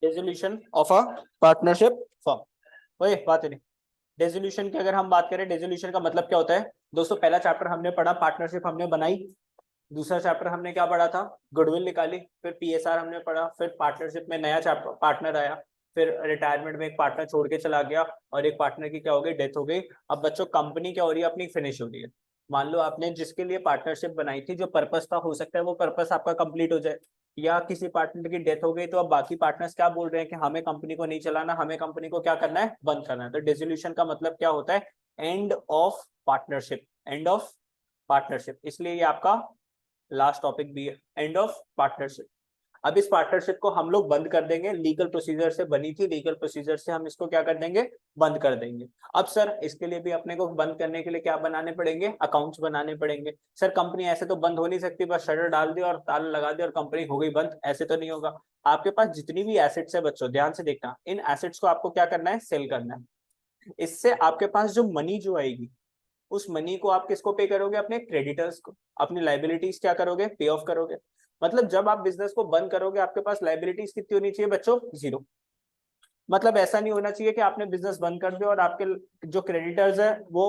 Dissolution of a partnership form. ओए बात नहीं, डिसोल्यूशन की अगर हम बात करें, डिसोल्यूशन का मतलब क्या होता है दोस्तों? पहला चैप्टर हमने पढ़ा, पार्टनरशिप हमने बनाई। दूसरा चैप्टर हमने क्या पढ़ा था? गुडविल निकाली। फिर पीएसआर हमने पढ़ा। फिर पार्टनरशिप में नया चैप्टर पार्टनर आया। फिर रिटायरमेंट में एक पार्टनर छोड़ के चला गया और एक पार्टनर की क्या हो गई? डेथ हो गई। अब बच्चों कंपनी क्या हो रही है? अपनी फिनिश हो रही है। मान लो आपने जिसके लिए पार्टनरशिप बनाई थी, जो पर्पस था, हो सकता है वो पर्पस आपका कंप्लीट हो जाए, या किसी पार्टनर की डेथ हो गई, तो अब बाकी पार्टनर्स क्या बोल रहे हैं कि हमें कंपनी को नहीं चलाना, हमें कंपनी को क्या करना है? बंद करना है। तो डिसोल्यूशन का मतलब क्या होता है? End of partnership. End of partnership, इसलिए ये आपका लास्ट टॉपिक भी है, एंड ऑफ पार्टनरशिप। अब इस पार्टनरशिप को हम लोग बंद कर देंगे, लीगल प्रोसीजर से बनी थी, लीगल प्रोसीजर से हम इसको क्या कर देंगे? बंद कर देंगे। अब सर इसके लिए भी अपने को बंद करने के लिए क्या बनाने पड़ेंगे? अकाउंट्स बनाने पड़ेंगे। सर कंपनी ऐसे तो बंद हो नहीं सकती, बस शटर डाल दी और ताला लगा दिया और कंपनी हो गई बंद, ऐसे तो नहीं होगा। आपके पास जितनी भी एसेट्स है बच्चों, ध्यान से देखना, इन एसेट्स को आपको क्या करना है? सेल करना है। इससे आपके पास जो मनी जो आएगी, उस मनी को आप किसको पे करोगे? अपने क्रेडिटर्स को। अपनी लाइबिलिटीज क्या करोगे? पे ऑफ करोगे। मतलब जब आप बिजनेस को बंद करोगे, आपके पास लाइबिलिटीज कितनी होनी चाहिए बच्चों? जीरो। मतलब ऐसा नहीं होना चाहिए कि आपने बिजनेस बंद कर दिया और आपके जो क्रेडिटर्स है वो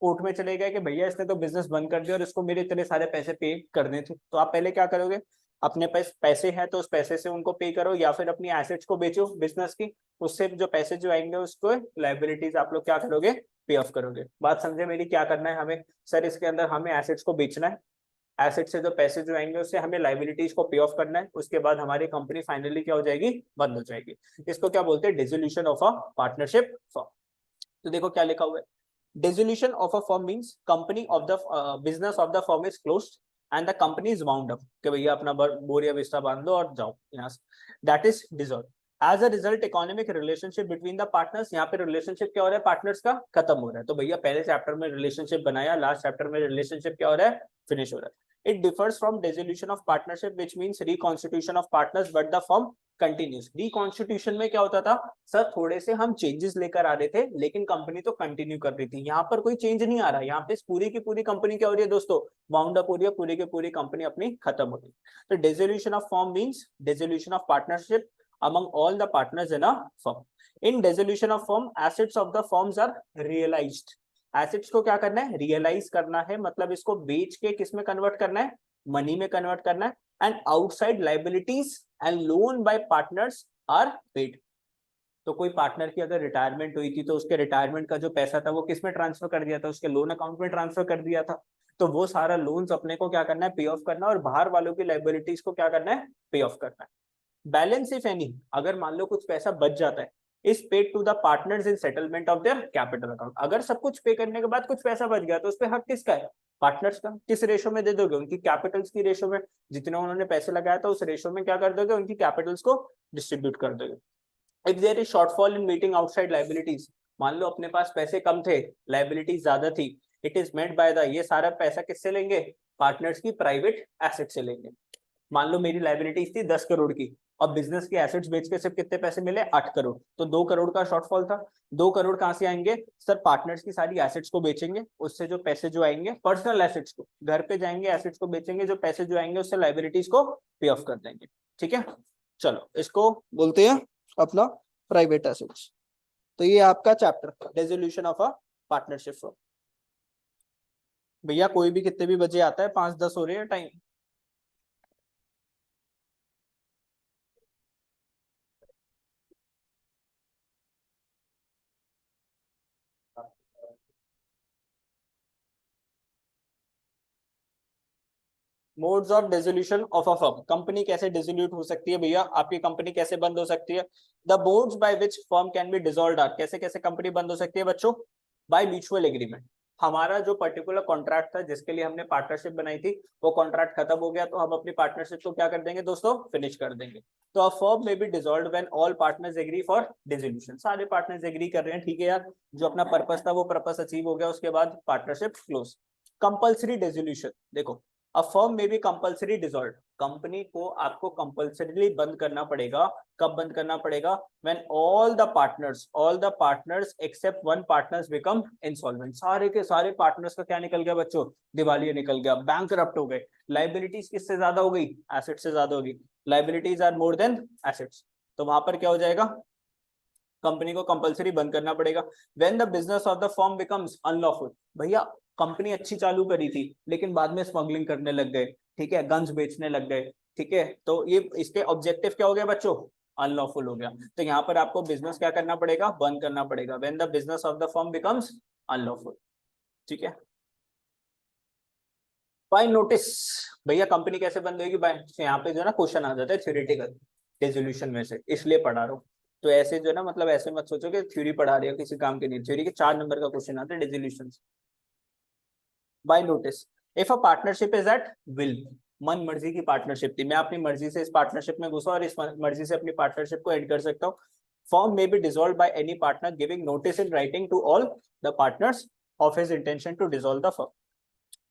कोर्ट में चले गए कि भैया इसने तो बिजनेस बंद कर दिया और इसको मेरे इतने सारे पैसे पे करने थे। तो आप पहले क्या करोगे? अपने पास पैसे हैं तो उस पैसे से उनको पे करो, या फिर अपनी एसेट्स को बेचो बिजनेस की, उससे जो पैसे जो आएंगे उसको लाइबिलिटीज आप लोग क्या करोगे? पे ऑफ करोगे। बात समझे मेरी? क्या करना है हमें? सर इसके अंदर हमें एसेट्स को बेचना है, एसेट से जो पैसे जो आएंगे उससे हमें लाइबिलिटीज को पे ऑफ करना है, उसके बाद हमारी कंपनी फाइनली क्या हो जाएगी? बंद हो जाएगी। इसको क्या बोलते हैं? Dissolution of a partnership firm. तो देखो क्या लिखा हुआ है, dissolution of a firm means company of the business of the firm is closed end the company is wound up, कि भैया अपना बोरिया बिस्तर बांध दो और जाओ यहाँ से, that is dissolve. As a result economic relationship between the partners, यहाँ पे रिलेशनशिप क्या हो रहा है? पार्टनर्स का खत्म हो रहा है। तो भैया पहले चैप्टर में रिलेशनशिप बनाया, लास्ट चैप्टर में रिलेशनशिप क्या हो रहा है? फिनिश हो रहा है। It differs from dissolution of partnership, which means reconstitution of partners, but the firm continues. Reconstitution में क्या होता था? सर थोड़े से हम चेंजेस लेकर आ रहे थे, लेकिन कंपनी तो कंटिन्यू कर रही थी। यहाँ पर कोई चेंज नहीं आ रहा, यहाँ पे पूरी की पूरी कंपनी क्या हो रही है दोस्तों? वाउंड अप हो रही है, पूरी की पूरी कंपनी अपनी खत्म हो रही है। तो dissolution of firm means dissolution of partnership among all the partners in a firm. In dissolution of firm, assets of the firms are realized. Assets को क्या करना है? रियलाइज करना है, मतलब इसको बेच के किस में कन्वर्ट करना है? मनी में कन्वर्ट करना है। And outside liabilities and loan by partners are paid. तो कोई पार्टनर की अगर रिटायरमेंट हुई थी तो उसके रिटायरमेंट का जो पैसा था वो किस में ट्रांसफर कर दिया था? उसके लोन अकाउंट में ट्रांसफर कर दिया था। तो वो सारा लोन्स अपने को क्या करना है? पे ऑफ करना है, और बाहर वालों की लाइबिलिटीज को क्या करना है? पे ऑफ करना है। बैलेंस इफ एनी, अगर मान लो कुछ पैसा बच जाता है, is paid to the partners in settlement of their capital account. अगर सब कुछ पे करने के बाद कुछ पैसा बच गया तो उस पे हक किसका है? पार्टनर्स का। किस रेशो में दे दोगे? उनकी कैपिटल्स की रेशो में, जितना उन्होंने पैसे लगाया था उस रेशो में क्या कर दोगे? उनकी कैपिटल्स को डिस्ट्रीब्यूट कर दोगे। If there is shortfall in meeting outside liabilities, मान लो अपने पास पैसे कम थे, लाइबिलिटीज ज्यादा थी, it is made by the, ये सारा पैसा किससे लेंगे? पार्टनर्स की प्राइवेट एसेट से लेंगे। मान लो मेरी लाइबिलिटीज थी 10 करोड़ की, और बिजनेस के एसेट्स बेच के सिर्फ कितने पैसे मिले? 8 करोड़। तो 2 करोड़ का शॉर्टफॉल था। 2 करोड़ कहां से आएंगे? सर पार्टनर्स की सारी एसेट्स को बेचेंगे, उससे जो पैसे जो आएंगे, पर्सनल एसेट्स को, घर पे जाएंगे एसेट्स को बेचेंगे, जो पैसे जो आएंगे उससे लाइबिलिटीज को पे ऑफ कर देंगे। ठीक है, चलो इसको बोलते हैं अपना प्राइवेट एसेट्स। तो ये आपका chapter resolution of a partnership. भैया कोई भी कितने भी बजे आता है, 5:10 हो रहे हैं time. Modes of dissolution of a firm, company कैसे डिसोल्यूट हो सकती है भैया? आपकी कंपनी कैसे बंद हो सकती है? The modes by which firm can be dissolved are, कैसे कैसे कंपनी बंद हो सकती है बच्चों? By mutual agreement. हमारा जो पर्टिकुलर कॉन्ट्रैक्ट था जिसके लिए हमने पार्टनरशिप बनाई थी, वो कॉन्ट्रैक्ट खत्म हो गया, तो हम अपनी पार्टनरशिप को क्या कर देंगे दोस्तों? फिनिश कर देंगे। तो अ फर्म में be dissolved when all partners agree for dissolution. सारे पार्टनर्स एग्री कर रहे हैं, ठीक है यार, जो अपना पर्पस था वो पर्पस अचीव हो गया, उसके बाद पार्टनरशिप क्लोज। कंपल्सरी डिसोल्यूशन, देखो, अ फर्म में भी कंपल्सरी डिसॉल्व, कंपनी को आपको कंपल्सरीली बंद करना पड़ेगा। कब बंद करना पड़ेगा? When all the partners except one partners become insolvent. सारे के सारे पार्टनर्स का क्या निकल गया बच्चों? दिवालिया निकल गया, बैंकरप्ट हो गए। लाइबिलिटीज किससे ज्यादा हो गई? एसेट से ज्यादा होगी। Liabilities are more than assets. तो वहां पर क्या हो जाएगा, कंपनी को कंपलसरी बंद करना पड़ेगा। When the business of the firm becomes unlawful, भैया कंपनी अच्छी चालू करी थी लेकिन बाद में स्मगलिंग करने लग गए, ठीक है, गन्स बेचने लग गए, ठीक है, तो ये इसके ऑब्जेक्टिव क्या हो गया बच्चों, अनलॉफुल हो गया। तो यहाँ पर आपको बिजनेस क्या करना पड़ेगा, बंद करना पड़ेगा, when the business of the firm becomes unlawful, ठीक है। बाय नोटिस, भैया कंपनी कैसे बंद होगी, बाय, यहाँ पे जो है ना क्वेश्चन आ जाता है थ्योरेटिकल रेजोल्यूशन में से, इसलिए पढ़ा रहा हूँ। तो ऐसे जो है ना, मतलब ऐसे मत सोचो कि थ्योरी पढ़ा रही हो, किसी काम के नहीं, थ्योरी के 4 नंबर का क्वेश्चन आता है resolution. By notice, if a partnership is at will, मन मर्जी की पार्टनरशिप थी, मैं अपनी मर्जी से इस पार्टनरशिप में घुसा और इस मर्जी से अपनी पार्टनरशिप को एंड कर सकता हूँ। फर्म में be dissolve by any partner giving notice in writing to all the partners of his intention to dissolve the firm.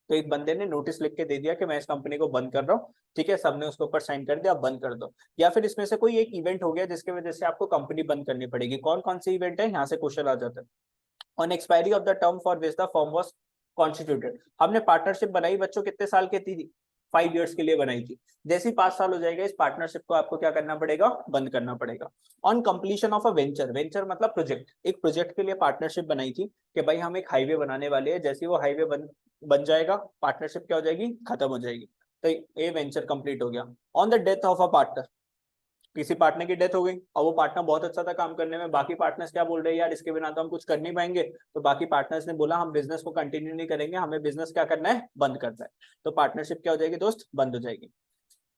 तो एक बंदे ने नोटिस लिख के दे दिया कि मैं इस कंपनी को बंद कर रहा हूँ, ठीक है, सबने उसके ऊपर साइन कर दिया, बंद कर दो। या फिर इसमें से कोई एक इवेंट हो गया जिसकी वजह से आपको कंपनी बंद करनी पड़ेगी, कौन कौन से इवेंट है, यहाँ से क्वेश्चन आ जाता है। On expiry of the term for which the firm was constituted, हमने पार्टनरशिप बनाई बच्चों कितने साल की थी, 5 इयर्स के लिए बनाई थी। जैसे ही 5 साल हो जाएगा इस पार्टनरशिप को आपको क्या करना पड़ेगा, बंद करना पड़ेगा। On completion of a venture, venture मतलब प्रोजेक्ट, एक प्रोजेक्ट के लिए पार्टनरशिप बनाई थी कि भाई हम एक हाईवे बनाने वाले हैं, जैसे वो हाईवे बन जाएगा पार्टनरशिप क्या हो जाएगी, खत्म हो जाएगी, तो ये वेंचर कंप्लीट हो गया। On the death of a partner, किसी पार्टनर की डेथ हो गई और वो पार्टनर बहुत अच्छा था काम करने में, बाकी पार्टनर्स क्या बोल रहे हैं, यार इसके बिना तो हम कुछ कर नहीं पाएंगे, तो बाकी पार्टनर्स ने बोला हम बिजनेस को कंटिन्यू नहीं करेंगे, हमें बिजनेस क्या करना है, बंद करना है, तो पार्टनरशिप क्या हो जाएगी दोस्त, बंद हो जाएगी।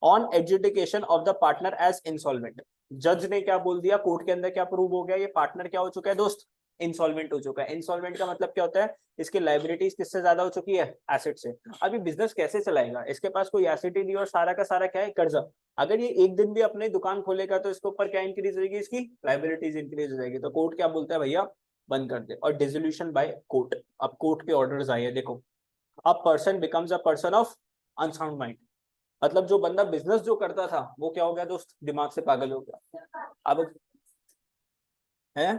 On adjudication of the partner as insolvent, जज ने क्या बोल दिया, कोर्ट के अंदर क्या प्रूव हो गया, ये पार्टनर क्या हो चुका है दोस्त, इंसॉल्वेंट हो चुका है। इंसॉल्वेंट का मतलब क्या होता है, इसकी लाइबिलिटीज किससे ज्यादा हो चुकी है, एसेट से। अभी बिजनेस कैसे चलाएगा, इसके पास कोई एसेट ही नहीं और सारा का सारा क्या है, कर्जा। अगर ये एक दिन भी अपनी दुकान खोलेगा तो इसके ऊपर क्या इंक्रीज होगी, इसकी लाइबिलिटीज इंक्रीज हो जाएगी। तो कोर्ट क्या बोलता है, भैया बंद कर दे। और डिसोल्यूशन बाय कोर्ट, अब कोर्ट के ऑर्डर्स आए हैं, देखो, a person becomes a person of unsound mind, मतलब जो बंदा बिजनेस जो करता था वो क्या हो गया दोस्त, दिमाग से पागल हो गया। अब है,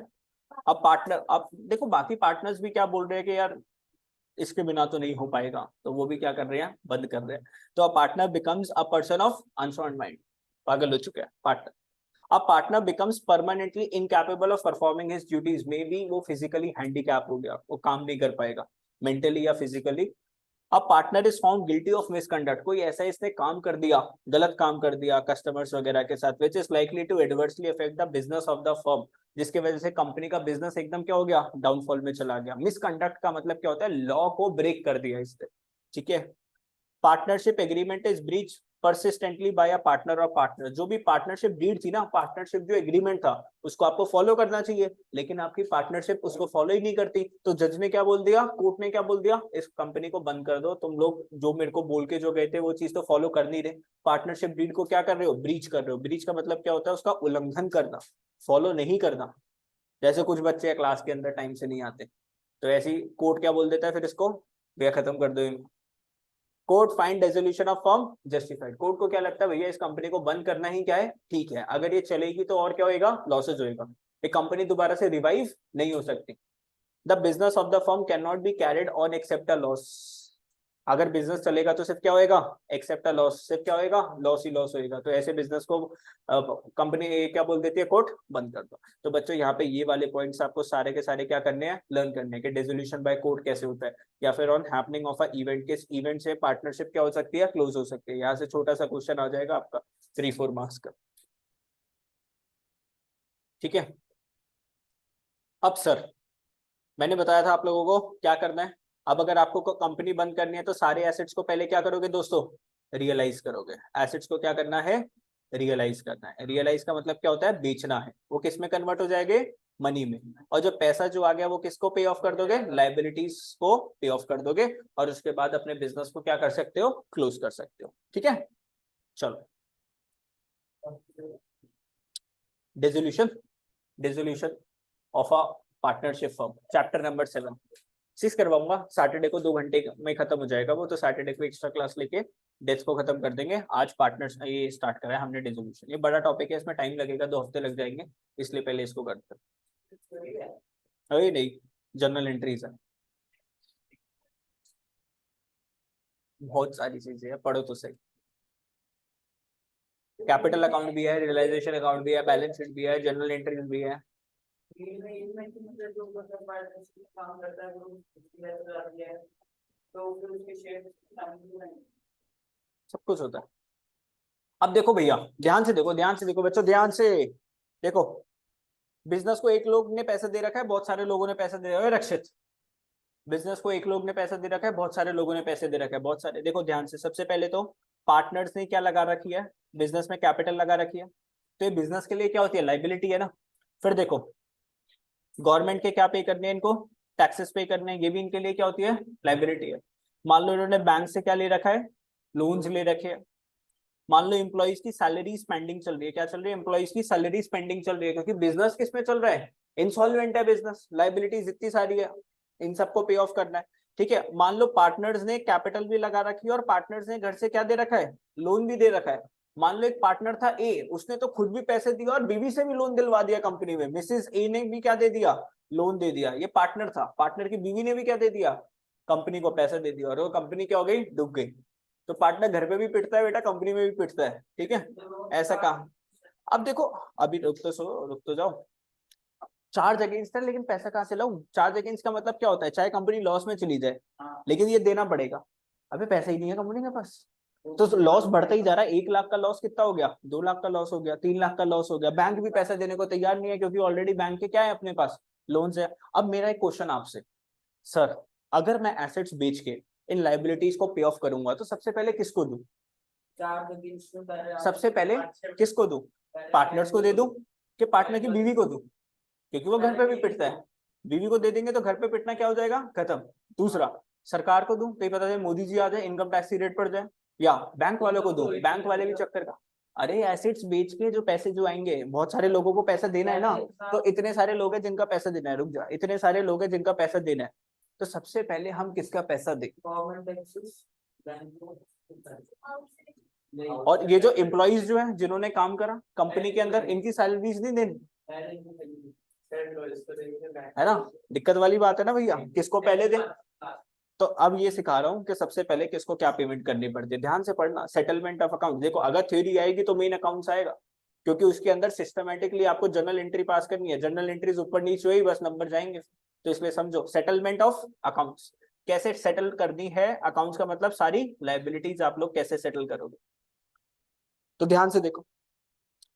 अब पार्टनर, अब देखो बाकी पार्टनर्स भी क्या बोल रहे हैं कि यार इसके बिना तो नहीं हो पाएगा, तो वो भी क्या कर रहे हैं, बंद कर रहे हैं। तो a partner becomes a person of unsound mind, पागल हो चुका है partner. A partner becomes permanently incapable of performing his duties, may be वो फिजिकली हैंडीकैप हो गया, वो काम नहीं कर पाएगा मेंटली या फिजिकली। अब partner is found guilty of misconduct, कोई ऐसा इसने काम कर दिया, गलत काम कर दिया कस्टमर्स वगैरह के साथ, which is likely to adversely affect the business of the firm, जिसकी वजह से कंपनी का बिजनेस एकदम क्या हो गया, डाउनफॉल में चला गया। मिसकंडक्ट का मतलब क्या होता है, लॉ को ब्रेक कर दिया इसने, ठीक है। Partnership agreement is breach persistently by a partner और पार्टनर, जो भी पार्टनरशिप डीड थी ना, पार्टनरशिप जो एग्रीमेंट था उसको आपको फॉलो करना चाहिए, लेकिन आपकी पार्टनरशिप उसको फॉलो ही नहीं करती। तो जज ने क्या बोल दिया, कोर्ट ने क्या बोल दिया, इस कंपनी को बंद कर दो, तुम लोग जो मेरे को बोल के जो गए थे वो चीज तो फॉलो कर नहीं रहे, पार्टनरशिप डीड को क्या कर रहे हो, ब्रीच कर रहे हो। ब्रीच का मतलब क्या होता है, उसका उल्लंघन करना, फॉलो नहीं करना। जैसे कुछ बच्चे क्लास के अंदर टाइम से नहीं आते, तो ऐसी कोर्ट क्या बोल देता है फिर इसको, भैया खत्म कर दो। Court find resolution of firm justified, court को क्या लगता है, भैया इस कंपनी को बंद करना ही क्या है, ठीक है, अगर ये चलेगी तो और क्या होगा, लॉसेज होएगा, ये कंपनी दोबारा से रिवाइव नहीं हो सकती। The business of the firm can not be carried on except a loss, अगर बिजनेस चलेगा तो सिर्फ क्या होएगा, एक्सेप्ट अ लॉस, सिर्फ क्या होएगा, लॉस ही लॉस होएगा। तो ऐसे बिजनेस को कंपनी क्या बोल देती है, कोर्ट बंद कर दो। तो बच्चों यहाँ पे ये वाले पॉइंट्स आपको सारे के सारे क्या करने हैं, लर्न करने के, डिसोल्यूशन बाय कोर्ट कैसे होता है, या फिर on happening of a event, किस इवेंट से पार्टनरशिप क्या हो सकती है, क्लोज हो सकती है। यहाँ से छोटा सा क्वेश्चन आ जाएगा आपका 3-4 मार्क्स का, ठीक है। अब सर मैंने बताया था आप लोगों को क्या करना है। अब अगर आपको कंपनी बंद करनी है तो सारे एसेट्स को पहले क्या करोगे दोस्तों, रियलाइज करोगे। एसेट्स को क्या करना है, रियलाइज करना है। रियलाइज का मतलब क्या होता है, बेचना है। वो किस में कन्वर्ट हो जाएंगे, मनी में। और जो पैसा जो आ गया वो किसको पे ऑफ कर दोगे, लाइबिलिटीज को पे ऑफ कर दोगे, और उसके बाद अपने बिजनेस को क्या कर सकते हो, क्लोज कर सकते हो, ठीक है। चलो, dissolution, dissolution of a partnership firm, chapter number 7 6 करवाऊंगा सैटरडे को, 2 घंटे में खत्म हो जाएगा वो, तो सैटरडे को एक्स्ट्रा क्लास लेके डेट्स को खत्म कर देंगे। आज पार्टनर्स ये स्टार्ट करा है हमने डिसोल्यूशन, ये बड़ा टॉपिक है, इसमें टाइम लगेगा, 2 हफ्ते लग जाएंगे, इसलिए पहले इसको करते हैं। अरे नहीं, जर्नल एंट्रीज है, बहुत सारी चीजें हैं, पढ़ो तो सही। कैपिटल अकाउंट भी है, रियलाइजेशन अकाउंट भी है, बैलेंस शीट भी है, जनरल एंट्रीज भी है। सब कुछ होता है। अब देखो भैया, ध्यान से देखो, ध्यान से देखो बच्चों, ध्यान से देखो। बिजनेस को एक लोग ने पैसा दे रखा है, बहुत सारे लोगों ने पैसा दे रखा है। रक्षित, बिजनेस को एक लोग ने पैसा दे रखा है, बहुत सारे लोगों ने पैसे दे रखा है, बहुत सारे। देखो ध्यान से, सबसे पहले तो पार्टनर्स ने क्या लगा रखी है, बिजनेस में कैपिटल लगा रखी है, तो ये बिजनेस के लिए क्या होती है, लाइबिलिटी है ना। फिर देखो, गवर्नमेंट के क्या पे करने हैं इनको, टैक्सेस पे करने हैं, ये भी इनके लिए क्या होती है, लाइबिलिटी है। मान लो इन्होंने बैंक से क्या ले रखा है, लोन्स ले रखे हैं। मान लो एम्प्लॉइज की सैलरी स्पेंडिंग चल रही है, क्या चल रही है, एम्प्लॉइज की सैलरी स्पेंडिंग चल रही है, क्योंकि बिजनेस किस में चल रहा है, इंसॉल्वेंट है बिजनेस, लाइबिलिटीज इतनी सारी है, इन सबको पे ऑफ करना है। ठीक है, मान लो पार्टनर्स ने कैपिटल भी लगा रखी है और पार्टनर्स ने घर से क्या दे रखा है, लोन भी दे रखा है। मान लो एक पार्टनर था ए, उसने तो खुद भी पैसे दिया और बीवी से भी लोन दिलवा दिया कंपनी में, मिसेस ए ने भी क्या दे दिया, लोन दे दिया। ये पार्टनर था, पार्टनर की बीवी ने भी क्या दे दिया, कंपनी को पैसा दे दिया, और वो कंपनी क्या हो गई, डूब गई। तो पार्टनर घर पे भी पिटता है बेटा, कंपनी में भी पिटता है, ठीक है, ऐसा काम। अब देखो, अभी रुक तो जाओ। चार्ज अगेंस्ट है, लेकिन पैसा कहाँ से लाऊं, चार्ज अगेंस्ट का मतलब क्या होता है, चाहे कंपनी लॉस में चली जाए लेकिन ये देना पड़ेगा। अबे पैसा ही नहीं है कंपनी के पास, तो लॉस बढ़ता ही जा रहा है। 1 लाख का लॉस कितना हो गया, 2 लाख का लॉस हो गया, 3 लाख का लॉस हो गया। बैंक भी पैसा देने को तैयार नहीं है, क्योंकि ऑलरेडी बैंक के क्या है, अपने पास लोन्स है। अब मेरा एक क्वेश्चन आपसे, सर अगर मैं एसेट्स बेच के इन लाइबिलिटीज को पे ऑफ करूंगा तो सबसे पहले किसको दूं, सबसे पहले किसको दूं, पार्टनर्स को दे दूं कि पार्टनर की बीवी को दूं, क्योंकि वो घर पे भी पिटता है। बीवी को दे देंगे तो घर पे पिटना क्या हो जाएगा, खत्म। दूसरा, सरकार को दूं, कहीं पता चले मोदी जी आ जाए, इनकम टैक्स की रेट पड़ जाए। या बैंक वालों को दूं, बैंक वाले भी चक्कर का, अरे एसेट्स बेच के जो पैसे जो आएंगे, बहुत सारे लोगों को पैसा देना है ना, तो इतने सारे लोग हैं जिनका पैसा देना है, रुक जा, इतने सारे लोग हैं जिनका पैसा देना है, तो सबसे पहले हम किसका पैसा दें, और ये जो एम्प्लॉइज जो है जिन्होंने काम करा कंपनी के अंदर, इनकी सैलरीज नहीं देनी है ना, दिक्कत वाली बात है ना भैया, किसको पहले दे। तो अब ये सिखा रहा हूँ कि सबसे पहले किसको क्या पेमेंट करनी पड़ती है, ध्यान से पढ़ना। सेटलमेंट ऑफ अकाउंट, देखो अगर थ्योरी आएगी तो मेन अकाउंट्स आएगा, क्योंकि उसके अंदर सिस्टमेटिकली आपको जर्नल एंट्री पास करनी है, जर्नल एंट्रीज ऊपर नीचे हुई बस नंबर जाएंगे। तो इसलिए समझो, सेटलमेंट ऑफ अकाउंट्स कैसे सेटल करनी है, अकाउंट्स का मतलब सारी लाइबिलिटीज आप लोग कैसे सेटल करोगे। तो ध्यान से देखो,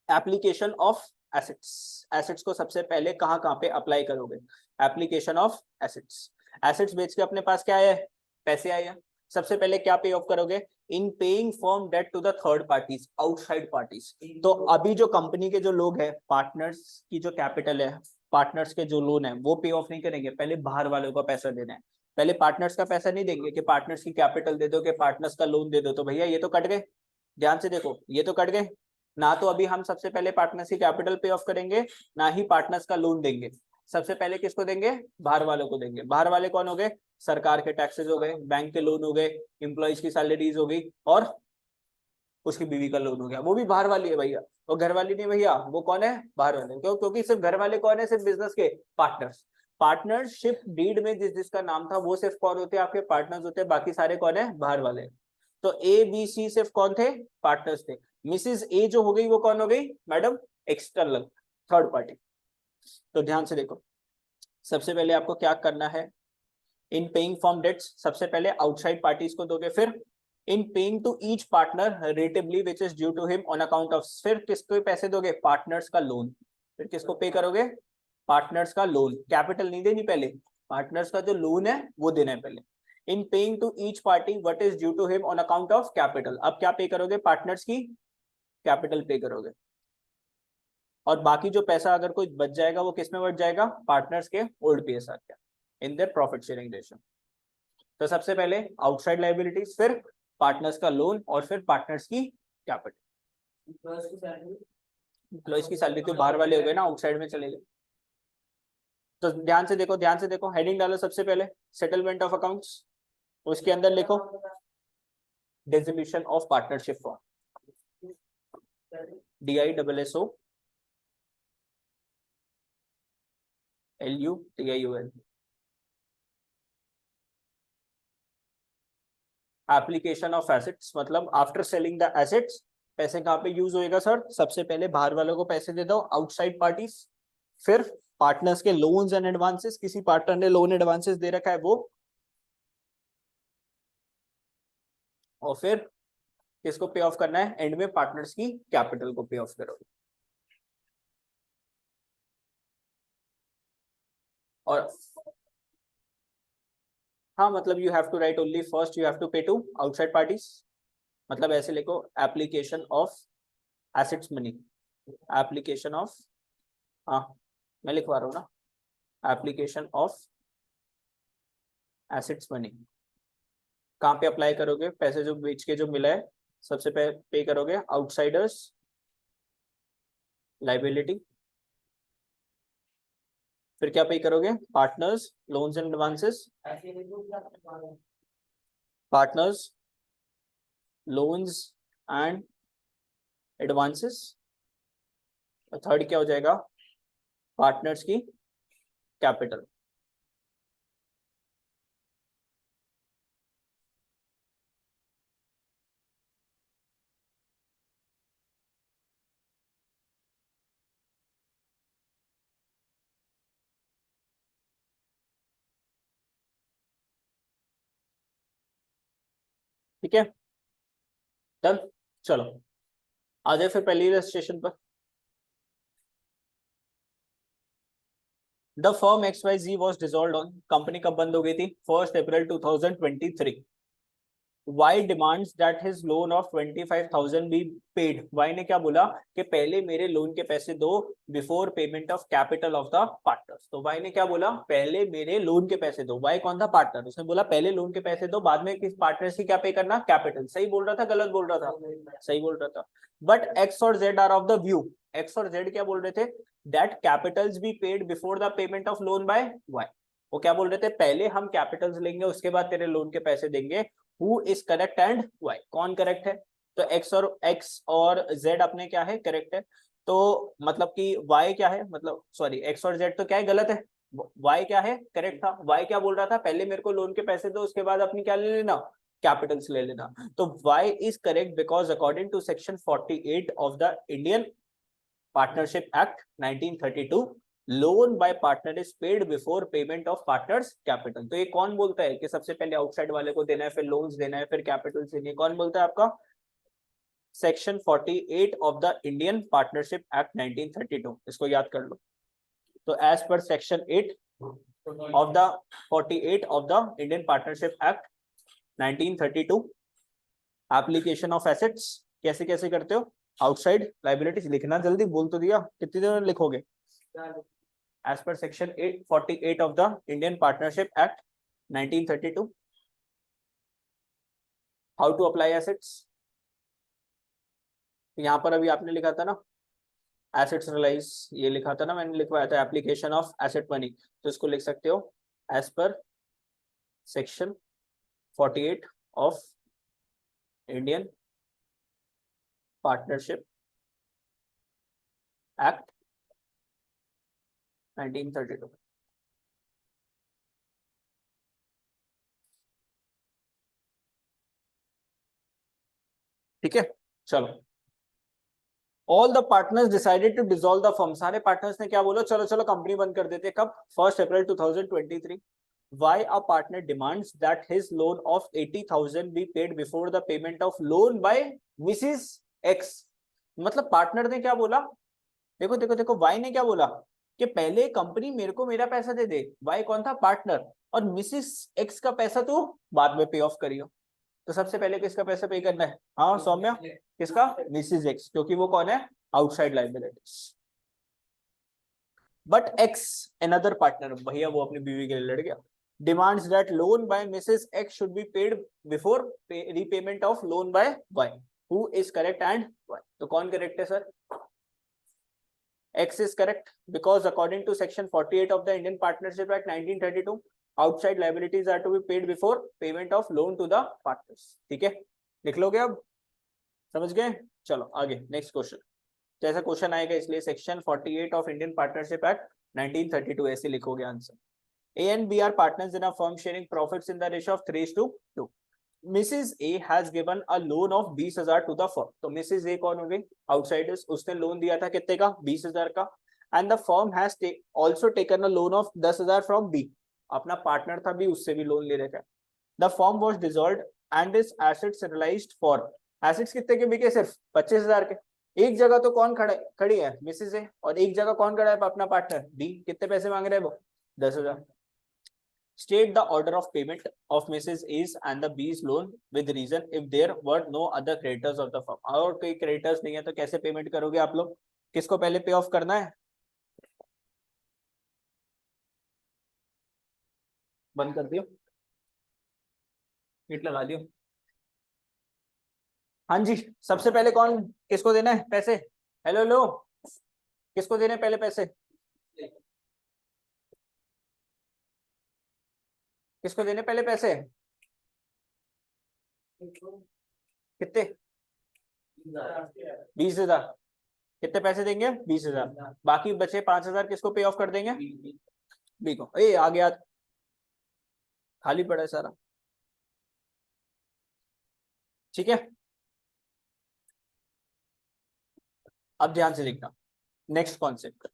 एप्लीकेशन ऑफ एसेट्स, एसेट्स को सबसे पहले कहाँ कहाँ पे अप्लाई करोगे, एप्लीकेशन ऑफ एसेट्स। एसेट्स बेच के अपने पास क्या है, पैसे आए हैं, सबसे पहले क्या पे ऑफ करोगे, in paying firm debt to the third parties, outside parties. तो अभी जो कंपनी के जो लोग हैं, पार्टनर्स की जो कैपिटल है, पार्टनर्स के जो लोन है, वो पे ऑफ नहीं करेंगे, पहले बाहर वालों का पैसा देना है। पहले पार्टनर्स का पैसा नहीं देंगे कि पार्टनर्स की कैपिटल दे दो, कि पार्टनर्स का लोन दे दो, तो भैया ये तो कट गए। ध्यान से देखो, ये तो कट गए ना, तो अभी हम सबसे पहले पार्टनर्स की कैपिटल पे ऑफ करेंगे, ना ही पार्टनर्स का लोन देंगे। सबसे पहले किसको देंगे, बाहर वालों को देंगे। बाहर वाले कौन हो गए, सरकार के टैक्सेस हो गए, बैंक के लोन हो गए, एम्प्लॉइज की सैलरीज हो गई, और उसकी बीवी का लोन हो गया, वो भी बाहर वाली है भैया, वो घर वाली नहीं भैया, वो कौन है, बाहर वाले। क्यों, क्योंकि सिर्फ घर वाले कौन है, सिर्फ बिजनेस के पार्टनर्स। पार्टनरशिप डीड में जिस जिसका नाम था वो सिर्फ कौन होते हैं, आपके पार्टनर्स होते हैं, बाकी सारे कौन है, बाहर वाले। तो ए बी सी सिर्फ कौन थे, पार्टनर्स थे। मिसेस ए जो हो गई वो कौन हो गई मैडम, एक्सटर्नल, थर्ड पार्टी। तो ध्यान से देखो, सबसे पहले आपको क्या करना है, इन पेइंग फॉर्म डेट्स सबसे पहले आउटसाइड पार्टीज को दोगे, फिर in paying to each partner relatively which is due to him on account of, फिर किसको पैसे दोगे, पार्टनर्स का लोन। फिर किसको पे करोगे, पार्टनर्स का लोन, कैपिटल नहीं देनी पहले, पार्टनर्स का जो लोन है वो देना है पहले। In paying to each party what is due to him on account of capital, अब क्या पे करोगे, पार्टनर्स की कैपिटल पे करोगे। और बाकी जो पैसा अगर कोई बच जाएगा वो किस में बच जाएगा, पार्टनर्स के ओल्ड पीएसआर के, in their profit sharing ratio. तो सबसे पहले आउटसाइड लाइबिलिटीज, फिर पार्टनर्स का लोन, और फिर पार्टनर्स की कैपिटल। एम्प्लॉइज की सैलरी तो बाहर वाले हो गए ना, आउटसाइड में चले गए। तो ध्यान से देखो, ध्यान से देखो, हेडिंग डालो सबसे पहले, सेटलमेंट ऑफ अकाउंट्स, उसके अंदर लिखो dissolution of partnership form, DISSO LUTION। Application of assets मतलब आफ्टर सेलिंग द एसेट्स पैसे कहाँ पे यूज होएगा सर? सबसे पहले बाहर वालों को पैसे दे दो, आउटसाइड पार्टीज, फिर पार्टनर्स के लोन्स एंड एडवांसेस, किसी पार्टनर ने लोन एडवांसेस दे रखा है वो, और फिर किसको पे ऑफ करना है? एंड में पार्टनर्स की कैपिटल को पे ऑफ करोगे। और हाँ मतलब you have to write only first you have to pay to outside parties, मतलब ऐसे लिखो application of assets money, application of, हाँ मैं लिखवा रहा हूँ ना, एप्लीकेशन ऑफ एसेट्स मनी। कहाँ पे अप्लाई करोगे? पैसे जो बेच के जो मिला है सबसे पहले पे करोगे आउटसाइडर्स लाइबिलिटी, फिर क्या पे करोगे? Partners loans and advances, partners loans and advances, और थर्ड क्या हो जाएगा? पार्टनर्स की कैपिटल। ठीक है, डन। चलो आ जाए फिर पहली रजिस्ट्रेशन पर। The firm XYZ was dissolved on, company कब बंद हो गई थी? 1 अप्रैल 2023। Y demands that his loan of 25,000 be paid. Y ने क्या बोला कि पहले मेरे लोन के पैसे दो before payment of capital of the partners. तो Y ने क्या बोला? पहले मेरे लोन के पैसे दो। Y कौन था? पार्टनर। उसने बोला पहले लोन के पैसे दो, बाद में किस पार्टनर की क्या पे करना? कैपिटल। सही बोल रहा था गलत बोल रहा था? सही बोल रहा था। बट X और Z are of the view, X और Z क्या बोल रहे थे? That capitals be paid before the payment of loan by Y। वो क्या बोल रहे थे? पहले हम कैपिटल्स लेंगे उसके बाद तेरे लोन के पैसे देंगे। Who is correct and why? कौन करेक्ट है? तो x और z अपने क्या है? करेक्ट है। तो मतलब कि y क्या है? मतलब सॉरी x और z तो क्या है? गलत है। y क्या है? करेक्ट था। y क्या बोल रहा था? पहले मेरे को लोन के पैसे दो उसके बाद अपनी क्या ले लेना? कैपिटल्स ले लेना। तो y is correct because according to section 48 of the Indian partnership act 1932 loan by partner is paid before payment of partners capital. तो ये कौन बोलता है कि सबसे पहले आउटसाइड वाले को देना है, फिर लोन्स देना है, फिर कैपिटल देनी है? कौन बोलता है? आपका section 48 of the Indian partnership act 1932। इसको याद कर लो। तो as per section 8 of the 48 of the Indian partnership act 1932 application of assets कैसे कैसे करते हो? आउटसाइड लाइबिलिटीज लिखना, जल्दी बोल तो दिया, कितनी देर में लिखोगे? As per section 848 of the Indian Partnership Act 1932, how to apply assets? यहाँ पर अभी आपने लिखा था ना एसेट्स रियलाइज, ये लिखा था ना, मैंने लिखवाया था एप्लीकेशन ऑफ एसेट मनी। तो इसको लिख सकते हो as per section 48 of Indian partnership act 1932। ठीक है, चलो। All the partners decided to dissolve the firm, सारे पार्टनर्स ने क्या बोला? चलो चलो कंपनी बंद कर देते। कब? 1 अप्रैल 2023। Why a partner demands that his loan of 80,000 be paid before the payment of loan by Mrs. X? मतलब पार्टनर ने क्या बोला? देखो देखो देखो, वाई ने क्या बोला कि पहले कंपनी मेरे को मेरा पैसा दे दे। वाई कौन था? पार्टनर। और मिसिस एक्स का पैसा तू बाद में पे ऑफ करियो। तो सबसे पहले किसका पैसा पे करना है? हाँ सौम्या, किसका? मिसिस एक्स, क्योंकि वो कौन है? Outside liabilities. But x another partner, भैया वो अपनी बीवी के लिए लड़ गया, demands that loan by Mrs. X should be paid before repayment of loan by Y. Who is correct and why? तो कौन करेक्ट है sir? X is correct because according to section 48 of the Indian Partnership Act 1932, outside liabilities are to be paid before payment of loan to the partners. ठीक है, लिख लोगे अब? समझ गए? चलो आगे नेक्स्ट क्वेश्चन। तो ऐसा क्वेश्चन आएगा इसलिए section 48 of Indian partnership act 1932 ऐसे लिखोगे answer. A and B are partners in a firm sharing profits in the ratio of 3:2. Mrs A has given a loan of 20,000 to the firm. तो Mrs A कौन हो गई? Outsiders. उसने loan दिया था कितने का? 20,000 का। And the firm has also taken a loan of 10,000 from B. अपना पार्टनर था बी, उससे भी लोन ले रखा है। The firm was dissolved and its assets realised for. Assets कितने के बिके? सिर्फ 25,000 के। एक जगह तो कौन खड़ी है? मिसेज ए। और एक जगह कौन खड़ा है? अपना पार्टनर बी। कितने पैसे मांग रहे हैं वो? 10,000। State the order of payment of Mrs. A's and the B's loan with reason if there were no other creditors of the firm। और कोई creditors नहीं है तो कैसे पेमेंट करोगे आप लोग? किसको पहले पे ऑफ करना है? बंद कर दियो, हीट लगा दियो। हाँ जी, सबसे पहले कौन, किसको देना है पैसे? हेलो लो, किसको देने पहले पैसे? किसको देने पहले पैसे? कितने? 20,000। कितने पैसे देंगे? 20,000। बाकी बचे 5,000 किसको पे ऑफ कर देंगे? बी को। ए आ गया, खाली पड़ा है सारा। ठीक है, अब ध्यान से देखना नेक्स्ट कॉन्सेप्ट।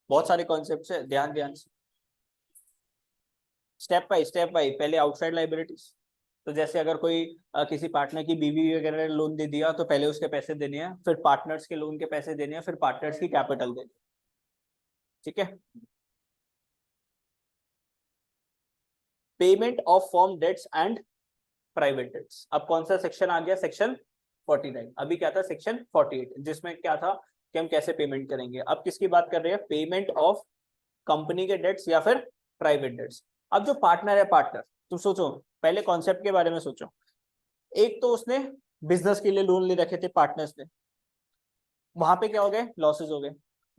बहुत सारे कॉन्सेप्ट है, ध्यान ध्यान से, स्टेप बाय स्टेप बाय। पहले आउटसाइड लाइबिलिटीज। तो जैसे अगर कोई किसी पार्टनर की बीवी वगैरह ने लोन दे दिया तो पहले उसके पैसे देने हैं, फिर पार्टनर्स के लोन के पैसे देने हैं, फिर पार्टनर्स की कैपिटल देनी। ठीक है। Payment of firm debts and private debts. अब कौन सा सेक्शन आ गया? सेक्शन 49। अभी क्या था? सेक्शन 48, जिसमें क्या था कि हम कैसे पेमेंट करेंगे। अब किसकी बात कर रहे हैं? पेमेंट ऑफ कंपनी के डेट्स या फिर प्राइवेट डेट्स। अब जो पार्टनर है, पार्टनर, तुम सोचो पहले कॉन्सेप्ट के बारे में सोचो। एक तो उसने बिजनेस के लिए लोन ले रखे थे पार्टनर्स ने, वहां पे क्या हो गए? लॉसेस हो गए।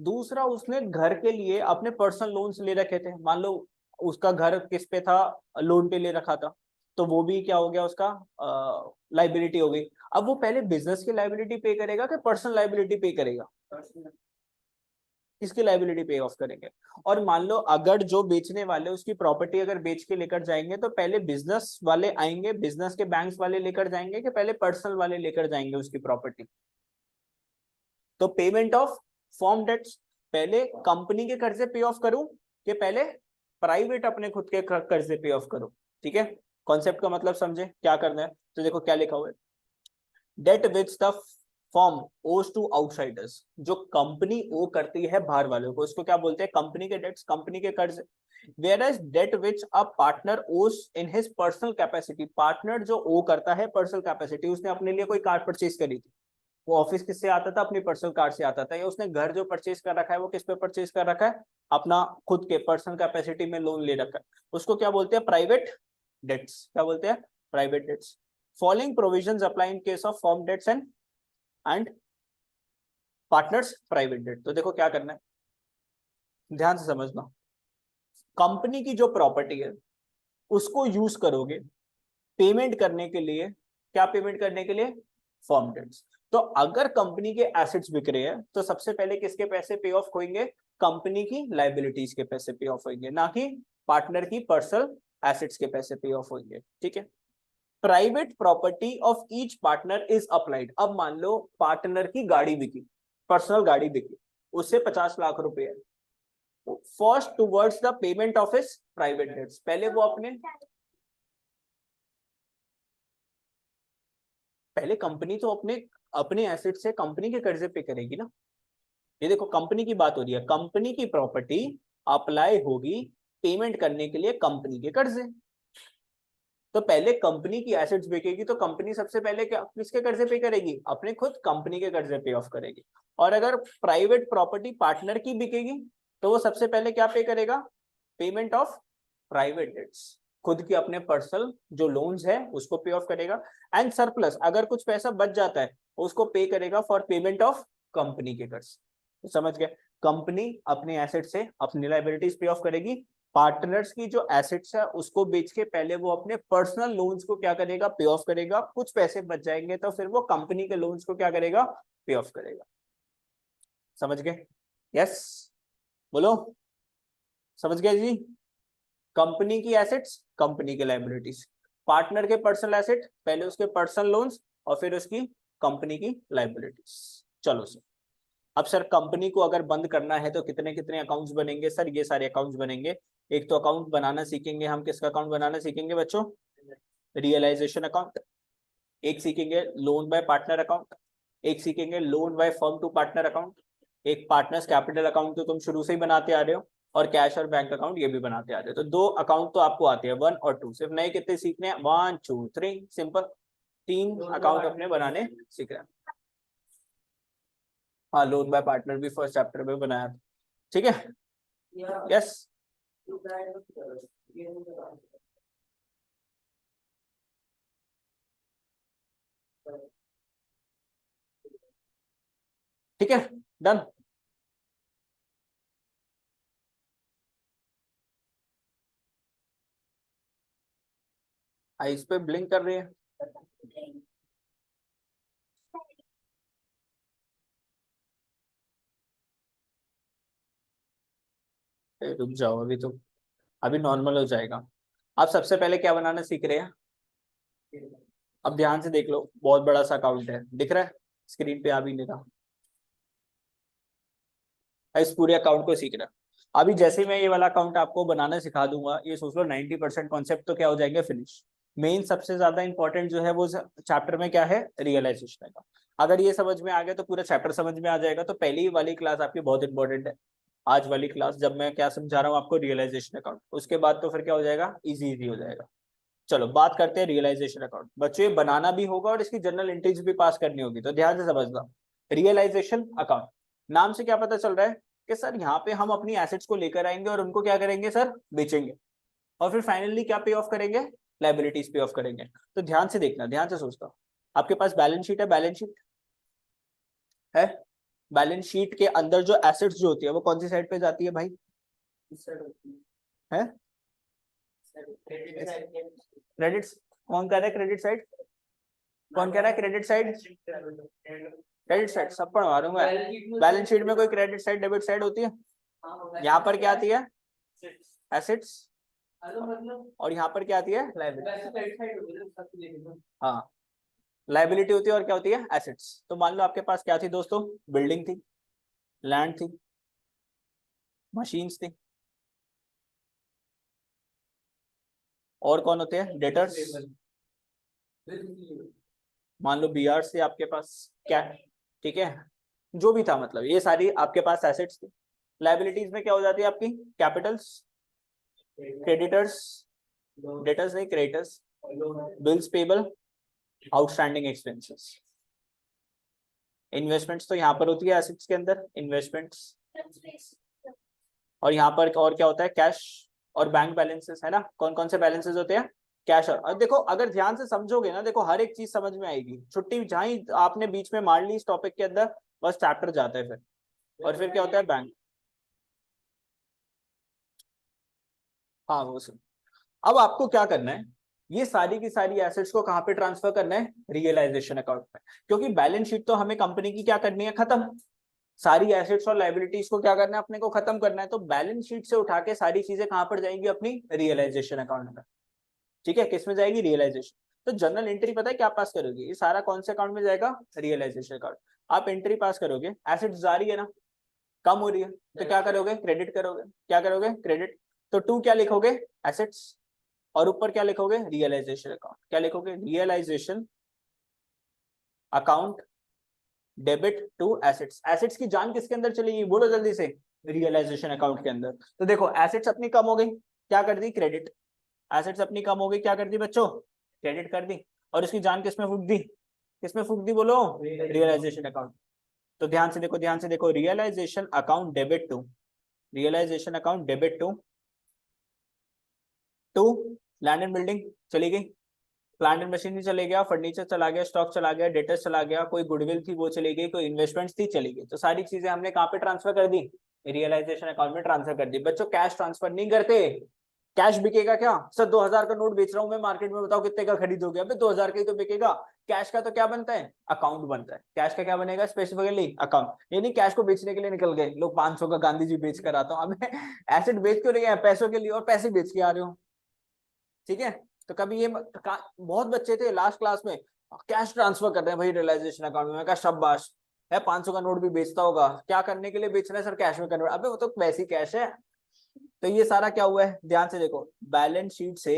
दूसरा, उसने घर के लिए अपने पर्सनल लोन्स ले रखे थे। मान लो उसका घर किस पे था? लोन पे ले रखा था, तो वो भी क्या हो गया? उसका लाइबिलिटी हो गई। अब वो पहले बिजनेस की लाइबिलिटी पे करेगा कि पर्सनल लाइबिलिटी पे करेगा? किसकी लाइबिलिटी पे ऑफ करेंगे? और मान लो अगर जो बेचने वाले उसकी प्रॉपर्टी अगर बेच के लेकर जाएंगे तो पहले बिजनेस वाले आएंगे, बिजनेस के बैंक्स वाले लेकर जाएंगे कि पहले पर्सनल वाले लेकर जाएंगे उसकी प्रॉपर्टी? तो पेमेंट ऑफ फॉर्म डेट्स, पहले कंपनी के कर्जे पे ऑफ करूं कि पहले प्राइवेट अपने खुद के कर्जे पे ऑफ करूं? ठीक है, कॉन्सेप्ट का मतलब समझे क्या करना है। तो देखो क्या लिखा हुआ है, डेट विच द फॉर्म ओज टू आउटसाइडर्स। जो कंपनी ओ करती है बाहर वालों को, उसको क्या बोलते हैं? कंपनी के डेट्स, कंपनी के कर्ज। Whereas debt which a partner owes in his personal capacity. Partner जो ओ करता है पर्सनल कैपेसिटी, उसने अपने लिए कोई कार परचेज करी थी, वो ऑफिस किससे आता था? अपनी पर्सनल कार से आता था। या उसने घर जो परचेज कर रखा है वो किस पे परचेज कर रखा है? अपना खुद के पर्सनल कैपेसिटी में लोन ले रखा है। उसको क्या बोलते हैं? Private debts. क्या बोलते हैं? Private debts. Following provisions apply in case of firm debts and partners private debt. तो देखो क्या करना है, ध्यान से समझना। कंपनी की जो प्रॉपर्टी है उसको यूज करोगे पेमेंट करने के लिए। क्या पेमेंट करने के लिए? Firm debts. तो अगर कंपनी के एसेट्स बिक रहे हैं तो सबसे पहले किसके पैसे पे ऑफ होंगे? कंपनी की लाइबिलिटीज के पैसे पे ऑफ होंगे, ना कि पार्टनर की पर्सनल एसेट्स के पैसे पे ऑफ होंगे। ठीक है। Private property of each partner is applied. अब मान लो पार्टनर की गाड़ी बिकी, पर्सनल गाड़ी बिकी, उससे 50 लाख रुपए है। First towards the payment of his private debts, पहले वो अपने, पहले कंपनी तो अपने अपने एसेट से कंपनी के कर्जे पे करेगी ना। ये देखो कंपनी की बात हो रही है, कंपनी की प्रॉपर्टी अप्लाई होगी पेमेंट करने के लिए कंपनी के कर्जे। तो पहले कंपनी की एसेट्स बिकेगी तो कंपनी सबसे पहले क्या किसके कर्जे पे करेगी? अपने खुद कंपनी के कर्जे पे ऑफ करेगी। और अगर प्राइवेट प्रॉपर्टी पार्टनर की बिकेगी तो वो सबसे पहले क्या पे करेगा? पेमेंट ऑफ प्राइवेट डेट्स, खुद की अपने पर्सनल जो लोन्स है उसको पे ऑफ करेगा। एंड सरप्लस, अगर कुछ पैसा बच जाता है उसको पे करेगा फॉर पेमेंट ऑफ कंपनी के कर्ज। तो समझ गए, कंपनी अपने एसेट से अपनी लाइबिलिटीज पे ऑफ करेगी, पार्टनर्स की जो एसेट्स है उसको बेच के पहले वो अपने पर्सनल लोन्स को क्या करेगा? पे ऑफ करेगा। कुछ पैसे बच जाएंगे तो फिर वो कंपनी के लोन्स को क्या करेगा? पे ऑफ करेगा। समझ गए? यस, बोलो, समझ गए जी? कंपनी की एसेट्स, कंपनी के लाइबिलिटीज। पार्टनर के पर्सनल एसेट, पहले उसके पर्सनल लोन्स और फिर उसकी कंपनी की लाइबिलिटीज। चलो सर, अब सर कंपनी को अगर बंद करना है तो कितने कितने अकाउंट्स बनेंगे सर? ये सारे अकाउंट्स बनेंगे। एक तो अकाउंट बनाना सीखेंगे हम, किसका अकाउंट बनाना सीखेंगे बच्चों? Realisation account. एक सीखेंगे लोन बाय पार्टनर अकाउंट, एक सीखेंगे loan by firm to partner account, एक पार्टनर्स कैपिटल अकाउंट तो तुम शुरू से ही बनाते आ रहे हो, और कैश और बैंक अकाउंट ये भी बनाते आ रहे हो। तो दो अकाउंट तो आपको आते हैं, 1 और 2। सिर्फ नए कितने सीखने हैं? 1 2 3, सिंपल। 3 अकाउंट अपने बनाने सीख रहे हैं। हाँ, लोन बाय पार्टनर भी फर्स्ट चैप्टर में बनाया था, ठीक है। यस ठीक है, डन। इस पे ब्लिंक कर रही है। रुक जाओ, अभी तो अभी नॉर्मल हो जाएगा। आप सबसे पहले क्या बनाना सीख रहे हैं? अब ध्यान से देख लो, बहुत बड़ा सा अकाउंट है, दिख रहा है? स्क्रीन पे आ भी नहीं रहा। इस पूरे अकाउंट को सीख रहा है। अभी जैसे मैं ये वाला अकाउंट आपको बनाना सिखा दूंगा, ये सोच लो 90% कॉन्सेप्ट तो क्या हो जाएंगे, फिनिश। मेन सबसे ज्यादा इंपॉर्टेंट जो है वो चैप्टर में क्या है? रियलाइजेशन का। अगर ये समझ में आ गया तो पूरा चैप्टर समझ में आ जाएगा। तो पहली वाली क्लास आपकी बहुत इंपॉर्टेंट है, आज वाली क्लास, जब मैं क्या समझा रहा हूँ आपको, रियलाइजेशन अकाउंट। उसके बाद तो फिर क्या हो जाएगा? इजी इजी हो जाएगा। चलो बात करते हैं रियलाइजेशन अकाउंट। बच्चों ये बनाना भी होगा और इसकी जनरल एंट्रीज भी पास करनी होगी, तो ध्यान से समझना। रियलाइजेशन अकाउंट, नाम से क्या पता चल रहा है कि सर यहाँ पे हम अपनी एसेट्स को लेकर आएंगे और उनको क्या करेंगे सर? बेचेंगे, और फिर फाइनली क्या पे ऑफ करेंगे? लाइबिलिटीज पे ऑफ करेंगे। तो ध्यान से देखना, ध्यान से सोचता। आपके पास बैलेंस शीट है, बैलेंस शीट है। बैलेंस शीट के अंदर जो एसेट्स जो होती है वो कौन सी साइड पे जाती है भाई? है क्रेडिट्स। कौन कह रहा है क्रेडिट साइड? कौन कह रहा है क्रेडिट साइड? क्रेडिट साइड सब पढ़वा दूंगा। बैलेंस शीट में कोई क्रेडिट साइड डेबिट साइड होती है? यहाँ पर क्या आती है? एसेट्स। और यहाँ पर क्या आती है? लाइबिलिटी। हाँ, लाइबिलिटी होती है और क्या होती है? एसेट्स। तो मान लो आपके पास क्या थी दोस्तों? बिल्डिंग थी, लैंड थी, मशीन्स थी, और कौन होते हैं? डेटर्स। मान लो बीआर से आपके पास क्या है, ठीक है, जो भी था, मतलब ये सारी आपके पास एसेट्स थी। लाइबिलिटीज में क्या हो जाती है आपकी? कैपिटल्स, क्रेडिटर्स, डेटर्स नहीं creditors, bills payable, outstanding expenses. Investments तो यहाँ पर होती है एसेट्स के अंदर, इन्वेस्टमेंट्स। और यहाँ पर और क्या होता है? कैश और बैंक बैलेंसेस, है ना? कौन कौन से बैलेंसेस होते हैं? कैश। और देखो अगर ध्यान से समझोगे ना, देखो हर एक चीज समझ में आएगी। छुट्टी जहां ही आपने बीच में मार ली इस टॉपिक के अंदर, बस चैप्टर जाता है फिर। और फिर क्या होता है? बैंक। हाँ वो सुन। अब आपको क्या करना है? ये सारी की सारी एसेट्स को कहाँ पे ट्रांसफर करना है? रियलाइजेशन अकाउंट में। क्योंकि बैलेंस शीट तो हमें कंपनी की क्या करनी है? खत्म। सारी एसेट्स और लाइबिलिटीज को क्या करना है? अपने को खत्म करना है। तो बैलेंस शीट से उठा के सारी चीजें कहाँ पर जाएंगी? अपनी रियलाइजेशन अकाउंट में। ठीक है, किसमें जाएगी? रियलाइजेशन। तो जनरल एंट्री पता है क्या पास करोगे? ये सारा कौन से अकाउंट में जाएगा? Realisation account. आप एंट्री पास करोगे, एसेट्स जा रही है ना, कम हो रही है, तो क्या करोगे? क्रेडिट करोगे। क्या करोगे? क्रेडिट। तो टू क्या लिखोगे? एसेट्स। और ऊपर क्या लिखोगे? Realisation account. क्या लिखोगे? Realisation account debit to assets. Assets की जान किसके अंदर चलेगी? बोलो जल्दी से। रियलाइजेशन अकाउंट के अंदर। तो देखो एसेट्स अपनी कम हो गई, क्या कर दी? क्रेडिट। एसेट्स अपनी कम हो गई, क्या कर दी बच्चों? क्रेडिट कर दी। और इसकी जान किसमें फूक दी? किसमें फूक दी बोलो? Realisation account. तो ध्यान से देखो, ध्यान से देखो, realisation account debit to, realisation account debit to, to land and building चली गई, प्लांट एंड मशीनरी चले गया, फर्नीचर चला गया, स्टॉक चला गया, डेटर्स चला गया, कोई गुडविल थी वो चली गई, कोई इन्वेस्टमेंट्स थी चली गई। तो सारी चीजें हमने कहाँ पे ट्रांसफर कर दी? रियलाइजेशन अकाउंट में ट्रांसफर कर दी। बच्चों कैश ट्रांसफर नहीं करते। कैश बिकेगा क्या? सर 2000 का नोट बेच रहा हूं मैं मार्केट में, बताओ कितने का खरीदोगे? अबे 2000 का ही तो बिकेगा। कैश का तो क्या बनता है? अकाउंट बनता है। कैश का क्या बनेगा? Specifically account. ये नहीं कैश को बेचने के लिए निकल गए लोग, 500 का गांधी जी बेच कर आता हूँ। अब एसेट बेच क्यों रहे हैं? पैसों के लिए, और पैसे बेच के आ रहे हो। ठीक है, तो कभी ये बहुत बच्चे थे लास्ट क्लास में कैश ट्रांसफर कर रहे हैं भाई रियलाइजेशन अकाउंट में, मैं कहा शाबाश है, 500 का नोट भी बेचता होगा, क्या करने के लिए बेच रहा है सर, कैश में कन्वर्ट, अबे वो तो वैसी कैश है। तो ये सारा क्या हुआ है, ध्यान से देखो, बैलेंस शीट से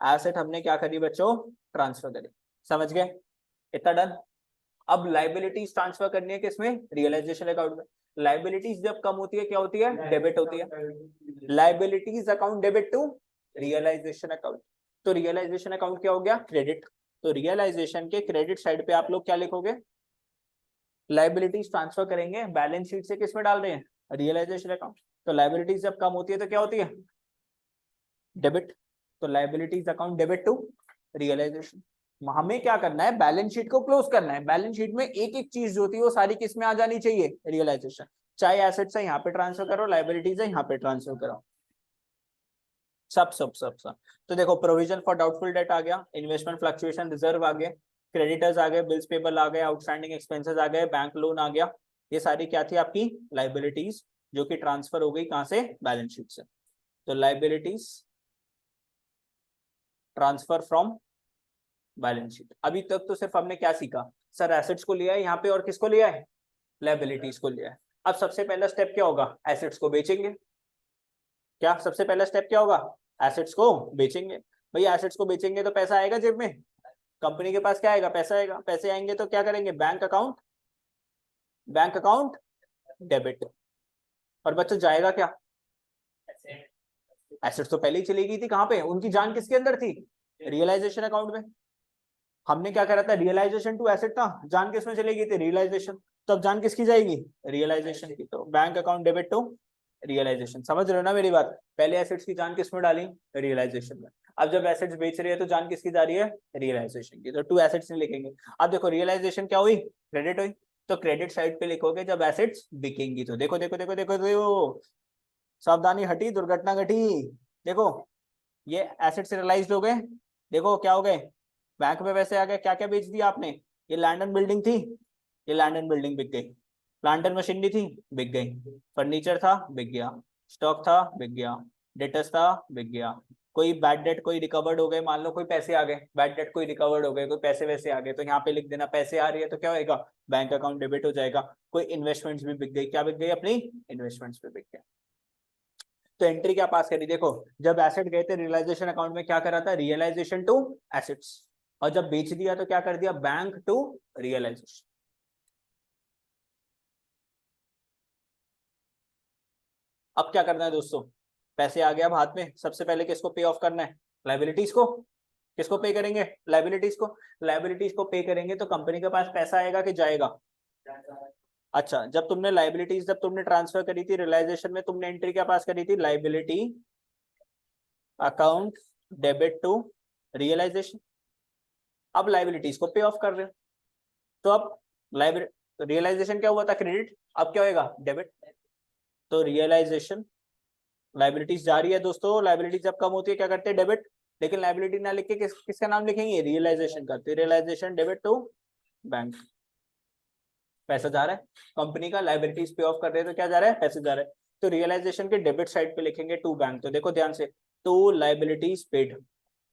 एसेट हमने क्या करी बच्चों, ट्रांसफर करी, समझ गए, इतना डन। अब लाइबिलिटीज ट्रांसफर करनी है किसमें, रियलाइजेशन अकाउंट में। लाइबिलिटीज जब कम होती है क्या होती है, डेबिट होती है। Liabilities account debit to realisation account, तो रियलाइजेशन अकाउंट क्या हो गया, क्रेडिट। तो रियलाइजेशन के क्रेडिट साइड पे आप लोग क्या लिखोगे, लाइबिलिटीज ट्रांसफर करेंगे बैलेंस शीट से किस में डाल रहे हैं, रियलाइजेशन अकाउंट। तो लाइबिलिटीज जब कम होती है तो क्या होती है, डेबिट। तो liabilities account debit to realisation. हमें क्या करना है, बैलेंस शीट को क्लोज करना है, बैलेंस शीट में एक एक चीज जो होती है वो सारी किस में आ जानी चाहिए, रियलाइजेशन। चाहे एसेट्स है यहाँ पे ट्रांसफर करो, लाइबिलिटीज है यहाँ पे ट्रांसफर करो, सब सब सब सब। तो देखो प्रोविजन फॉर डाउटफुल डेट आ गया, इन्वेस्टमेंट फ्लक्चुएशन रिजर्व आ गए, क्रेडिटर्स आ गए, बिल्स पेबल आ गए, आउटस्टैंडिंग एक्सपेंसेस आ गए, बैंक लोन आ गया। ये सारी क्या थी आपकी लाइबिलिटीज, जो कि ट्रांसफर हो गई कहां से, बैलेंस शीट से। तो liabilities transfer from balance sheet. अभी तक तो सिर्फ हमने क्या सीखा, सर एसेट्स को लिया है यहाँ पे और किसको लिया है, लाइबिलिटीज को लिया है। अब सबसे पहला स्टेप क्या होगा, एसेट्स को बेचेंगे। क्या सबसे पहला स्टेप क्या होगा, एसेट्स को बेचेंगे। भैया एसेट्स को बेचेंगे तो पैसा आएगा जेब में, कंपनी के पास क्या आएगा, पैसा आएगा। पैसे आएंगे तो क्या करेंगे, बैंक अकाउंट डेबिट। और बच्चा जाएगा क्या, एसेट्स तो पहले ही चली गई थी, कहां पे, उनकी जान किसके अंदर थी, रियलाइजेशन अकाउंट में। हमने क्या करा था, रियलाइजेशन टू एसेट था, जान किस में चली गई थी, रियलाइजेशन। तो अब जान किसकी जाएगी, रियलाइजेशन की। तो bank account debit to realisation, समझ रहे हो ना मेरी बात, पहले एसेट्स की जान किस में डाली, रियलाइजेशन में। अब जब एसेट्स बेच रही है तो जान किसकी जा रही है, रियलाइजेशन की। तो टू एसेट्स नहीं लिखेंगे। अब देखो रियलाइजेशन क्या हुई, क्रेडिट हुई। तो क्रेडिट साइड पे लिखोगे जब एसेट्स बिकेंगी। तो देखो देखो देखो देखो देखो, सावधानी हटी दुर्घटना घटी। देखो ये एसेट्स रियलाइज्ड हो गए, देखो क्या हो गए, बैंक में पैसे आ गए। क्या क्या बेच दिया आपने, ये लैंड एंड बिल्डिंग थी, ये लैंड एंड बिल्डिंग बिक गई। प्लांट एंड मशीनरी थी, बिक गई। फर्नीचर था, बिक गया। स्टॉक था, बिक गया। डेटर्स था, बिक गया। कोई बैड डेट कोई रिकवर्ड हो गए, मान लो कोई पैसे आ गए, बैड डेट कोई रिकवर्ड हो गए, कोई पैसे वैसे आ गए, तो यहाँ पे लिख देना पैसे आ रही है तो क्या होएगा, बैंक अकाउंट डेबिट हो जाएगा। कोई इन्वेस्टमेंट्स भी बिक गई, क्या बिक गई, अपनी इन्वेस्टमेंट्स भी बिक गए। तो एंट्री क्या पास करी, देखो जब एसेट गए थे रियलाइजेशन अकाउंट में क्या करा था, रियलाइजेशन टू एसेट्स। और जब बेच दिया तो क्या कर दिया, बैंक टू रियलाइजेशन। अब क्या करना है दोस्तों, पैसे आ गए अब हाथ में, सबसे पहले किसको पे ऑफ करना है, लाइबिलिटीज को। किसको पे करेंगे, लाइबिलिटीज को। लाइबिलिटीज को पे करेंगे तो कंपनी के पास पैसा आएगा कि जाएगा, अच्छा। जब तुमने लाइबिलिटीज जब तुमने ट्रांसफर करी थी रियलाइजेशन में, तुमने एंट्री क्या पास करी थी, liability account debit to realisation. अब लाइबिलिटीज को पे ऑफ कर रहे हो, तो अब रियलाइजेशन क्या हुआ था, क्रेडिट, अब क्या होएगा, डेबिट। तो रियलाइजेशन, लाइबिलिटीज जा रही है दोस्तों, लाइबिलिटी जब कम होती है क्या करते हैं, डेबिट। लेकिन लाइबिलिटी ना लिख के किसका नाम लिखेंगे, रियलाइजेशन का। तो रियलाइजेशन डेबिट टू बैंक, पैसा जा रहा है कंपनी का, लाइबिलिटीज पे ऑफ कर रहे हैं तो क्या जा रहा है, पैसे जा रहा है। तो रियलाइजेशन के डेबिट साइड पे लिखेंगे टू बैंक। तो देखो ध्यान से, to liabilities paid,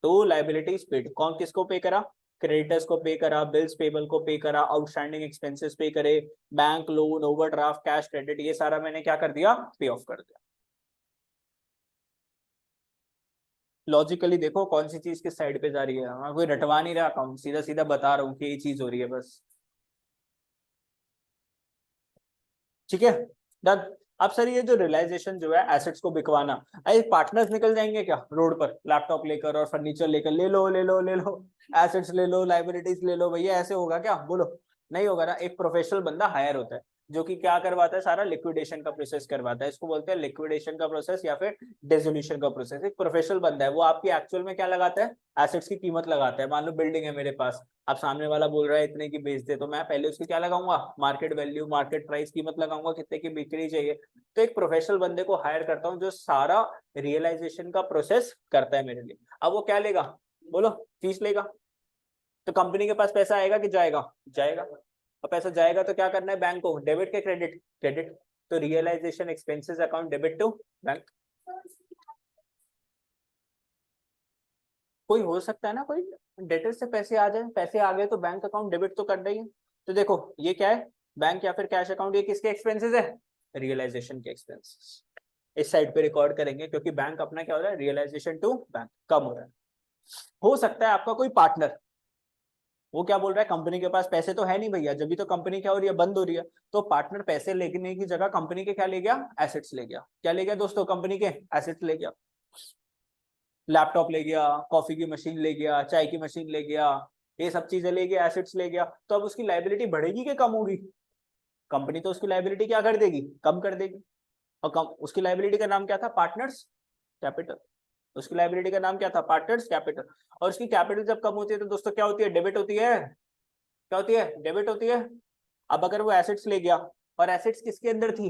to liabilities paid, कौन किसको पे करा, क्रेडिटर्स को पे करा, बिल्स पेबल को पे करा, आउटस्टैंडिंग एक्सपेंसेस पे करे, bank loan, overdraft, cash credit, ये सारा मैंने क्या कर दिया, पे ऑफ कर दिया। लॉजिकली देखो कौन सी चीज किस साइड पे जा रही है, मैं कोई रटवा नहीं रहा अकाउंट, सीधा सीधा बता रहा हूँ कि ये चीज हो रही है बस, ठीक है, डन। अब सर ये जो रियलाइजेशन जो है एसेट्स को बिकवाना, अरे पार्टनर्स निकल जाएंगे क्या रोड पर लैपटॉप लेकर और फर्नीचर लेकर, ले लो ले लो ले लो, एसेट्स ले लो, लाइबिलिटीज ले लो, भैया ऐसे होगा क्या, बोलो। नहीं होगा ना, एक प्रोफेशनल बंदा हायर होता है जो कि क्या करवाता है, सारा लिक्विडेशन का प्रोसेस करवाता है, इसको बोलते हैं लिक्विडेशन का प्रोसेस या फिर डिसोल्यूशन का प्रोसेस। एक प्रोफेशनल बंदा है, वो आपकी एक्चुअल में क्या लगाता है, एसेट्स की कीमत लगाता है। मान लो बिल्डिंग है मेरे पास, अब सामने वाला बोल रहा है इतने की बेच दे, तो मैं पहले उसकी क्या लगाऊंगा, मार्केट वैल्यू, मार्केट प्राइस, कीमत लगाऊंगा कितने की बिक्री चाहिए। तो एक प्रोफेशनल बंदे को हायर करता हूँ जो सारा रियलाइजेशन का प्रोसेस करता है मेरे लिए। अब वो क्या लेगा, बोलो, फीस लेगा। तो कंपनी के पास पैसा आएगा कि जाएगा, जाएगा। और पैसा जाएगा तो क्या करना है, बैंक को, डेबिट के क्रेडिट, क्रेडिट। तो realisation expenses account debit to bank. कोई हो सकता है ना, कोई डेटर से पैसे आ जाए, पैसे आ गए तो बैंक अकाउंट डेबिट तो कर देंगे। तो देखो ये क्या है, बैंक या फिर कैश अकाउंट, ये किसके एक्सपेंसेस है, रियलाइजेशन के एक्सपेंसेस। इस साइड पे रिकॉर्ड करेंगे क्योंकि बैंक अपना क्या हो रहा है, रियलाइजेशन टू बैंक कम हो रहा है। हो सकता है आपका कोई पार्टनर, वो क्या बोल रहा है, कंपनी के पास पैसे तो है नहीं भैया, जब भी तो कंपनी क्या हो रही है, बंद हो रही है। तो पार्टनर पैसे लेने की जगह कंपनी के क्या ले गया, एसेट्स ले गया। क्या ले गया दोस्तों, कंपनी के एसेट्स ले गया। लैपटॉप ले गया, कॉफी की मशीन ले गया, चाय की मशीन ले गया, ये सब चीजें ले गया, एसेट्स ले गया। तो अब उसकी लाइबिलिटी बढ़ेगी कि कम होगी, कंपनी तो उसकी लाइबिलिटी क्या कर देगी, कम कर देगी। और कम, उसकी लाइबिलिटी का नाम क्या था, पार्टनर्स कैपिटल। उसकी लाइबिलिटी का नाम क्या था, पार्टनर्स कैपिटल। और उसकी कैपिटल जब कम होती है तो दोस्तों क्या होती है, डेबिट होती है। क्या होती है, डेबिट होती है। अब अगर वो एसेट्स ले गया, और एसेट्स किसके अंदर थी,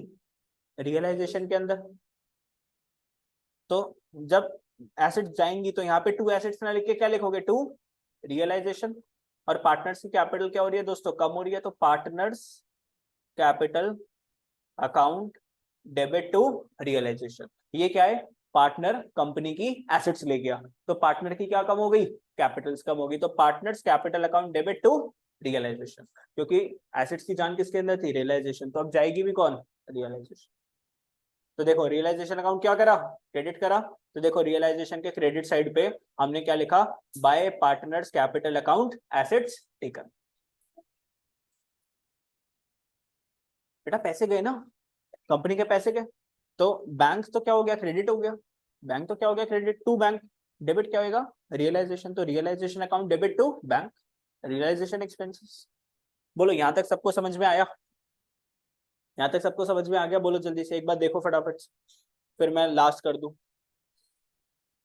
रियलाइजेशन के अंदर। तो जब एसेट्स जाएंगी तो यहाँ पे टू एसेट्स ना लिख के क्या लिखोगे, टू रियलाइजेशन। और पार्टनर्स की कैपिटल क्या हो रही है दोस्तों, कम हो रही है, तो partners capital account debit to realisation. ये क्या है, पार्टनर कंपनी की एसेट्स ले गया, तो पार्टनर की क्या कम हो गई, कैपिटल्स कम होगी। तो partners capital account debit to realisation, क्योंकि एसेट्स की जान किसके अंदर थी, रियलाइजेशन, तो अब जाएगी भी कौन, रियलाइजेशन। तो देखो रियलाइजेशन अकाउंट क्या करा, क्रेडिट करा। तो देखो रियलाइजेशन के क्रेडिट साइड पे हमने क्या लिखा, bye partners capital account assets taken. बेटा पैसे गए ना, कंपनी के पैसे गए, तो बैंक तो क्या हो गया, क्रेडिट हो गया। बैंक तो क्या हो गया, क्रेडिट टू बैंक। डेबिट क्या होगा, रियलाइजेशन, तो realisation account debit to bank, realisation expenses. बोलो यहां तक सबको समझ में आया, यहां तक सबको समझ में आ गया, बोलो जल्दी से एक बार देखो फटाफट से, फिर मैं लास्ट कर दूं।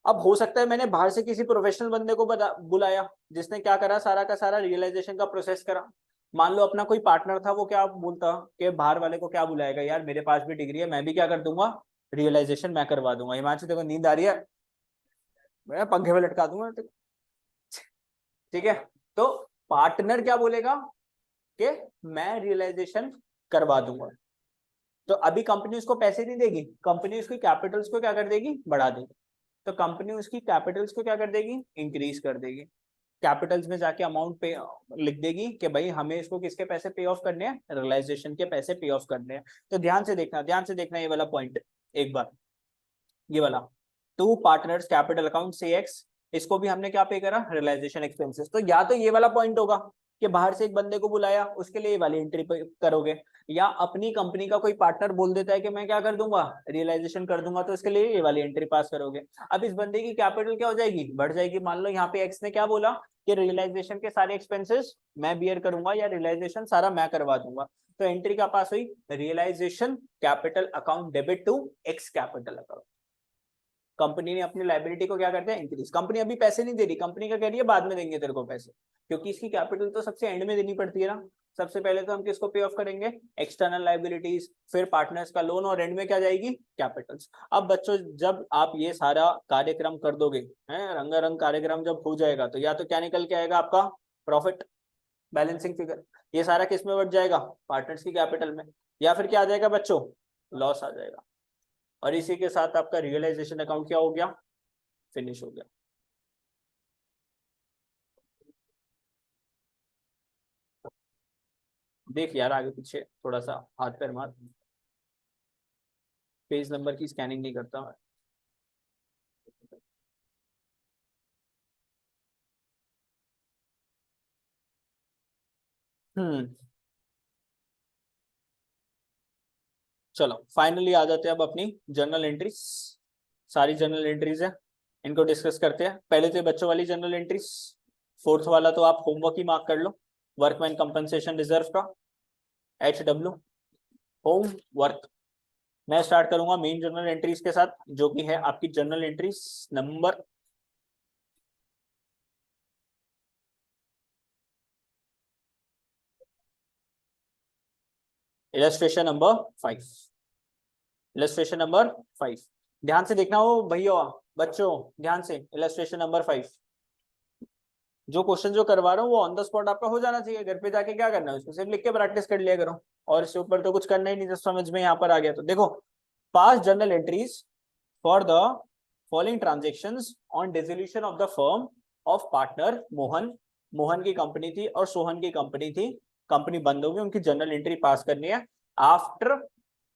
अब हो सकता है मैंने बाहर से किसी प्रोफेशनल बंदे को बुलाया, जिसने क्या करा, सारा का सारा रियलाइजेशन का प्रोसेस करा। मान लो अपना कोई पार्टनर था, वो क्या बोलता कि बाहर वाले को क्या बुलाएगा यार, मेरे पास भी डिग्री है, मैं भी क्या कर दूंगा, रियलाइजेशन मैं करवा दूंगा। हिमांशु देखो नींद आ रही है, मैं पंखे में लटका दूंगा। ठीक है, तो पार्टनर क्या बोलेगा कि मैं रियलाइजेशन करवा दूंगा। तो अभी कंपनी उसको पैसे नहीं देगी, कंपनी उसकी कैपिटल्स को क्या कर देगी, बढ़ा देगी। तो कंपनी उसकी कैपिटल्स को क्या कर देगी, इंक्रीज कर देगी। कैपिटल्स में जाके अमाउंट पे लिख देगी कि भाई हमें इसको किसके पैसे पे ऑफ करने हैं, रियलाइजेशन के पैसे पे ऑफ करने हैं। तो ध्यान से देखना, ध्यान से देखना ये वाला पॉइंट एक बार, ये वाला टू पार्टनर्स कैपिटल अकाउंट से एक्स, इसको भी हमने क्या पे करा, रियलाइजेशन एक्सपेंसेस। तो या तो ये वाला पॉइंट होगा कि बाहर से एक बंदे को बुलाया, उसके लिए ये वाली एंट्री करोगे, या अपनी कंपनी का कोई पार्टनर बोल देता है कि मैं क्या कर दूंगा, रियलाइजेशन कर दूंगा, तो इसके लिए ये वाली एंट्री पास करोगे। अब इस बंदे की कैपिटल क्या हो जाएगी, बढ़ जाएगी। मान लो यहाँ पे एक्स ने क्या बोला कि रियलाइजेशन के सारे एक्सपेंसेस मैं बियर करूंगा, या रियलाइजेशन सारा मैं करवा दूंगा। तो एंट्री क्या पास हुई, realisation capital account debit to X capital account. Company ने अपनी लाइबिलिटी को क्या करते हैं, इंक्रीज। कंपनी अभी पैसे नहीं दे रही, कंपनी का कह रही है बाद में देंगे तेरे को पैसे, क्योंकि इसकी कैपिटल तो सबसे एंड में देनी पड़ती है ना। सबसे पहले तो हम किसको पे ऑफ करेंगे, एक्सटर्नल लाइबिलिटीज, फिर पार्टनर्स का लोन, और एंड में क्या जाएगी, कैपिटल्स। अब बच्चों जब आप ये सारा कार्यक्रम कर दोगे, है रंगारंग कार्यक्रम जब हो जाएगा, तो या तो क्या निकल के आएगा आपका, प्रॉफिट, बैलेंसिंग फिगर। ये सारा किस में बढ़ जाएगा, पार्टनर्स की कैपिटल में। या फिर क्या आ जाएगा बच्चों, लॉस आ जाएगा। और इसी के साथ आपका रियलाइजेशन अकाउंट क्या हो गया, फिनिश हो गया। देख यार आगे पीछे थोड़ा सा हाथ पैर मार, पेज नंबर की स्कैनिंग नहीं करता मैं। हम्म, चलो फाइनली आ जाते हैं अब अपनी जर्नल एंट्रीज। सारी जर्नल एंट्रीज है, इनको डिस्कस करते हैं। पहले तो बच्चों वाली जर्नल एंट्रीज, फोर्थ वाला तो आप होमवर्क ही मार्क कर लो, वर्कमैन कंपनसेशन रिजर्व का, HW होम वर्क। मैं स्टार्ट करूंगा मेन जर्नल एंट्रीज के साथ, जो कि है आपकी journal entries number, illustration number 5, illustration number 5। ध्यान से देखना हो भैया, बच्चों ध्यान से, इलस्ट्रेशन नंबर 5। जो क्वेश्चन जो करवा रहा हूँ वो ऑन द स्पॉट आपका हो जाना चाहिए, घर पे जाके क्या करना है, उसको सिर्फ लिख के प्रैक्टिस कर लिया करो। और इसके ऊपर तो कुछ करना ही नहीं, जब समझ में यहाँ पर आ गया तो देखो, पास journal entries for the following transactions on dissolution of the firm of partner Mohan, Mohan की कंपनी थी और सोहन की कंपनी थी, कंपनी बंद होगी, उनकी जर्नल एंट्री पास करनी है। After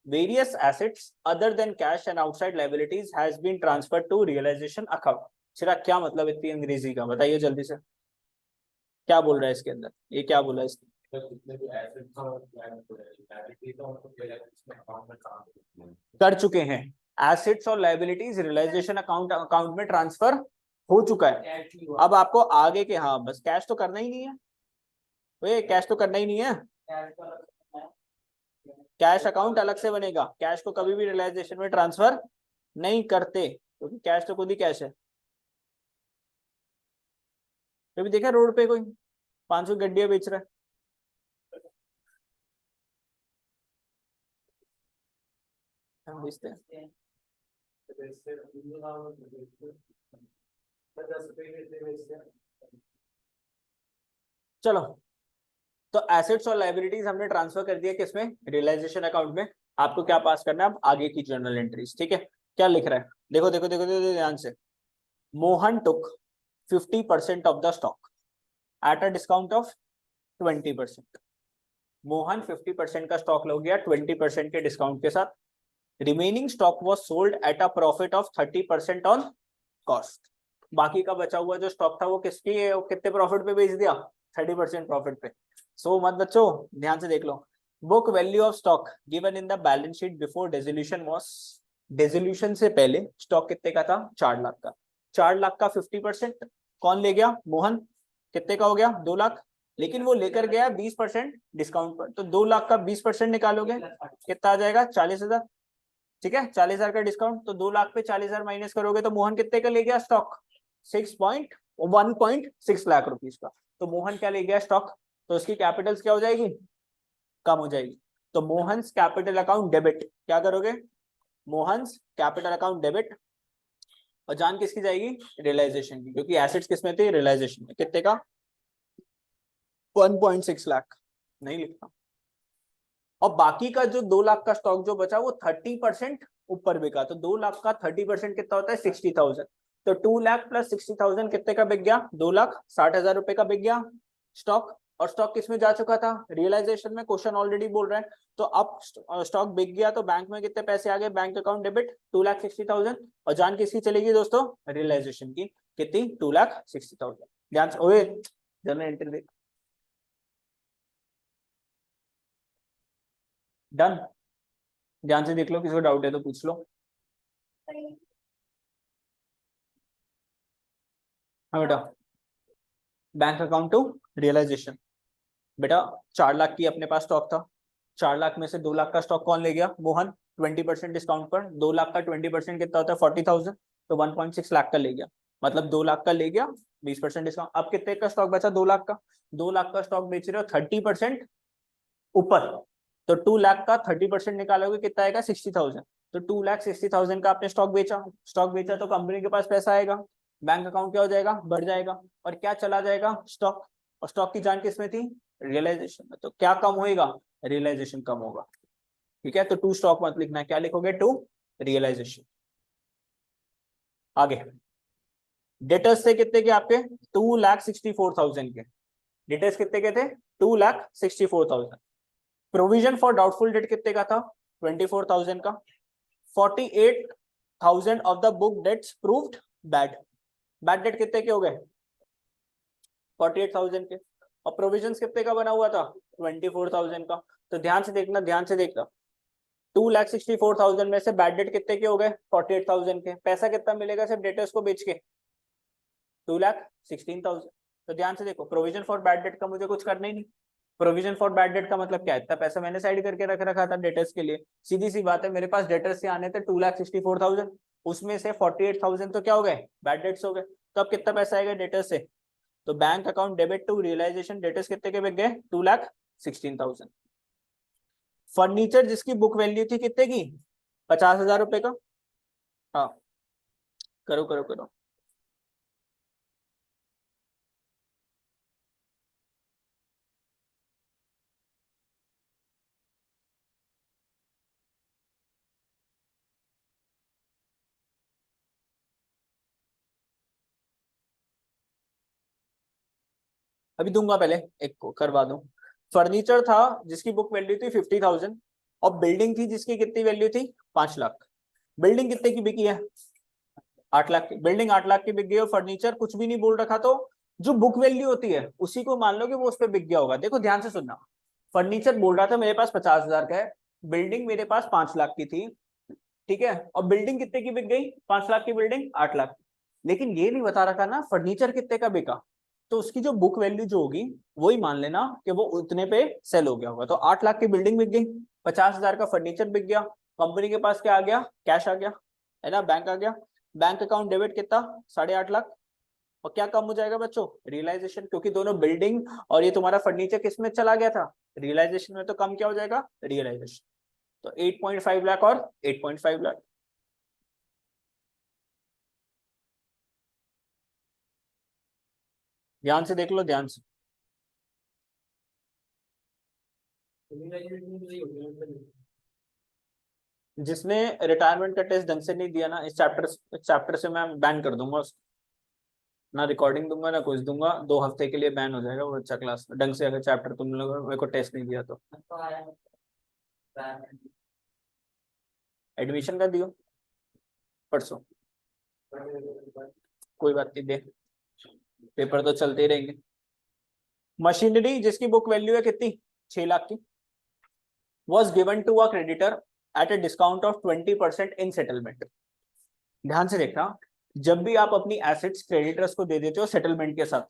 various assets other than cash and outside liabilities has been transferred to realisation account. Chirag क्या मतलब इतनी अंग्रेजी का, बताइए जल्दी से, क्या बोल रहा है इसके अंदर, ये क्या बोला है इसने? कर चुके हैं, एसेट्स और लायबिलिटीज रियलाइजेशन अकाउंट अकाउंट में ट्रांसफर हो चुका है। अब आपको आगे के, हाँ बस कैश तो करना ही नहीं है, वे कैश तो करना ही नहीं है, कैश अकाउंट अलग से बनेगा, कैश को कभी भी रियलाइजेशन में ट्रांसफर नहीं करते क्योंकि कैश तो खुद ही कैश है। कभी देखा रोड पे कोई 500 गड्डियां बेच रहा है? हम बेचते हैं। चलो, तो एसेट्स और लायबिलिटीज हमने ट्रांसफर कर दिया किसमें, रियलाइजेशन अकाउंट में। आपको क्या पास करना है अब, आगे की जर्नल एंट्रीज, ठीक है। क्या लिख रहा है, देखो देखो देखो देखो ध्यान से। मोहन टुक 50% of the stock at a discount of 20%। Mohan 50% का स्टॉक लो गया 20% के डिस्काउंट के साथ। Remaining stock was sold at a profit of 30% on cost. बाकी का बचा हुआ जो स्टॉक था वो किसकी, कितने प्रॉफिट पे बेच दिया, 30% प्रॉफिट पे। सो मत बच्चों, ध्यान से देख लो। Book value of stock given in the balance sheet before dissolution was, dissolution से पहले स्टॉक कितने का था, 4 लाख का। 4 लाख का 50% कौन ले गया, मोहन। कितने का हो गया, 2 लाख। लेकिन वो लेकर गया 20% डिस्काउंट पर, तो 2 लाख का 20% निकालोगे कितना आ जाएगा, 40,000। ठीक है, 40,000 का डिस्काउंट, तो 2 लाख पे 40,000 माइनस करोगे तो मोहन कितने का ले गया स्टॉक, 1.6 लाख रुपीज का। तो मोहन क्या ले गया स्टॉक, तो उसकी कैपिटल्स क्या हो जाएगी, कम हो जाएगी। तो मोहन्स कैपिटल अकाउंट डेबिट, क्या करोगे, मोहन्स कैपिटल अकाउंट डेबिट, और जान किसकी जाएगी, रियलाइजेशन की, क्योंकि एसेट्स किसमें थे, रियलाइजेशन में। कितने का, 1.6 लाख, नहीं लिखता। और बाकी का जो 2 लाख का स्टॉक जो बचा वो 30% ऊपर बिका, तो 2 लाख का 30% कितना होता है, 60,000। तो 2 लाख प्लस 60,000 कितने का बिक गया, 2,60,000 रुपए का बिक गया स्टॉक। और स्टॉक किसमें जा चुका था, रियलाइजेशन में, क्वेश्चन ऑलरेडी बोल रहा है। तो अब स्टॉक बिक गया तो बैंक में कितने पैसे आ गए, बैंक अकाउंट डेबिट 2,60,000, और जान किसकी चलेगी दोस्तों, रियलाइजेशन की, कितनी, 2,60,000। ध्यान से, ओए जनरल एंट्री देख, डन। ध्यान से देख लो, किसी को डाउट है तो पूछ लो। हाँ बेटा, बैंक अकाउंट टू रियलाइजेशन। बेटा 4 लाख की अपने पास स्टॉक था, 4 लाख में से 2 लाख का स्टॉक कौन ले गया, मोहन। 20% डिस्काउंट पर 2 लाख का 20% कितना होता है, 40,000। तो 1.6 लाख का ले गया, मतलब 2 लाख का ले गया, 20% डिस्काउंट। अब कितने का स्टॉक बचा, 2 लाख का। 2 लाख का स्टॉक बेच रहे हो 30% ऊपर, तो 2 लाख का 30% निकालोगे कितना आएगा, 60,000। तो 2,60,000 का आपने स्टॉक बेचा, स्टॉक बेचा तो कंपनी के पास पैसा आएगा, बैंक अकाउंट क्या हो जाएगा, बढ़ जाएगा, और क्या चला जाएगा, स्टॉक। और स्टॉक की जान किसमें थी, रियलाइजेशन में, तो क्या कम होएगा, रियलाइजेशन कम होगा। ठीक है, तो टू स्टॉक मत लिखना, क्या लिखोगे, टू रियलाइजेशन। आगे, डेटर्स थे कितने के आपके, 2,64,000 के। डेटर्स कितने के थे, 2,64,000। प्रोविजन फॉर डाउटफुल डेट कितने का था, 24,000 का। 48,000 of the book debts proved bad, bad debt कितने के हो गए, 48,000 के। और प्रोविजन कितने का बना हुआ था, 24,000 का। तो ध्यान से देखना, ध्यान से देखना, 2,64,000 में से बैड डेट कितने के हो गए, 48,000 के। पैसा कितना मिलेगा सिर्फ डेटर्स को बेच के, 2,16,000। तो ध्यान से देखो, प्रोविजन फॉर बैड डेट का मुझे कुछ करना ही नहीं। प्रोविजन फॉर बैड डेट का मतलब क्या है, इतना पैसा मैंने साइड करके रख रखा था डेटर्स के लिए। सीधी सी बात है, मेरे पास डेटर्स से आने थे 2,64,000, उसमें से 48,000 तो क्या हो गए, बैड डेट्स हो गए। तो अब कितना पैसा आएगा डेटर्स से, तो bank account debit to realisation debtors कितने के बिक गए, 2,16,000। फर्नीचर जिसकी बुक वैल्यू थी कितने की, 50,000 रुपए का। हाँ, करो करो करो। अभी दूंगा, पहले एक को करवा दूं। फर्नीचर था जिसकी बुक वैल्यू थी 50,000 और बिल्डिंग थी जिसकी कितनी वैल्यू थी 5 लाख। बिल्डिंग कितने की बिकी है 8 लाख की। बिल्डिंग 8 लाख की बिक गई और फर्नीचर कुछ भी नहीं बोल रखा, तो जो बुक वैल्यू होती है उसी को मान लो कि वो उस पर बिक गया होगा। देखो ध्यान से सुनना, फर्नीचर बोल रहा था मेरे पास 50,000 का है, बिल्डिंग मेरे पास 5 लाख की थी, ठीक है, और बिल्डिंग कितने की बिक गई 5 लाख की बिल्डिंग 8 लाख। लेकिन ये नहीं बता रखा ना फर्नीचर कितने का बिका, तो उसकी जो बुक वैल्यू जो होगी वही मान लेना कि वो उतने पे सेल हो गया होगा। तो 8 लाख की बिल्डिंग बिक गई, 50,000 का फर्नीचर बिक गया, कंपनी के पास क्या आ गया कैश आ गया, है ना, बैंक आ गया। बैंक अकाउंट डेबिट कितना 8.5 लाख। और क्या कम हो जाएगा बच्चों रियलाइजेशन, क्योंकि दोनों बिल्डिंग और ये तुम्हारा फर्नीचर किस में चला गया था रियलाइजेशन में, तो कम क्या हो जाएगा रियलाइजेशन। तो 8.5 लाख और 8.5 लाख। ध्यान से देख लो ध्यान से। जिसने रिटायरमेंट का टेस्ट ढंग से नहीं दिया ना इस चैप्टर से मैं बैन कर दूंगा उसको। ना रिकॉर्डिंग दूंगा ना कुछ दूंगा, 2 हफ्ते के लिए बैन हो जाएगा वो बच्चा क्लास में, ढंग से अगर चैप्टर तुम लोग मेरे को टेस्ट नहीं दिया तो। एडमिशन का दियो परसों, कोई बात नहीं दे, पेपर तो चलते ही रहेंगे। मशीनरी जिसकी बुक वैल्यू है कितनी 6 लाख की, was given to a creditor at a discount of 20% in settlement. ध्यान से देखना, जब भी आप अपनी एसेट्स क्रेडिटर्स को दे देते हो सेटलमेंट के साथ,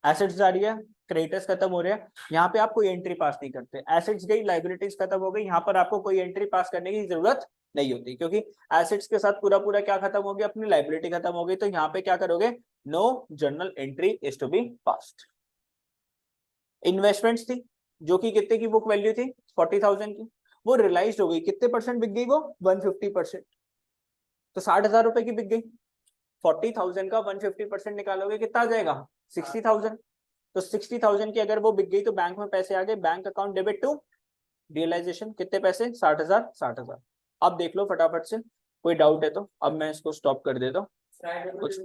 एसेट्स जा रही है क्रेडिटर्स खत्म हो रहे हैं, यहाँ पे आप कोई एंट्री पास नहीं करते। एसेट्स गई लाइबिलिटीज खत्म हो गई, यहाँ पर आपको कोई एंट्री पास करने की जरूरत नहीं होती, क्योंकि एसेट्स के साथ पूरा पूरा क्या खत्म हो गया अपनी लाइबिलिटी खत्म हो गई। तो यहाँ पे क्या करोगे no journal entry is to be passed. Investments थी जो कि कितने की बुक वैल्यू थी 40,000 की, वो रियलाइज हो गई, कितने परसेंट बिक गई वो 150%। तो 60,000 रुपए की बिक गई, 40,000 का 150% निकालोगे कितना आ जाएगा 60,000। तो 60,000 की अगर वो बिक गई तो बैंक में पैसे आ गए, bank account debit to realisation, कितने पैसे 60,000 60,000। अब देख लो फटाफट से, कोई डाउट है तो अब मैं इसको स्टॉप कर देता हूँ कुछ।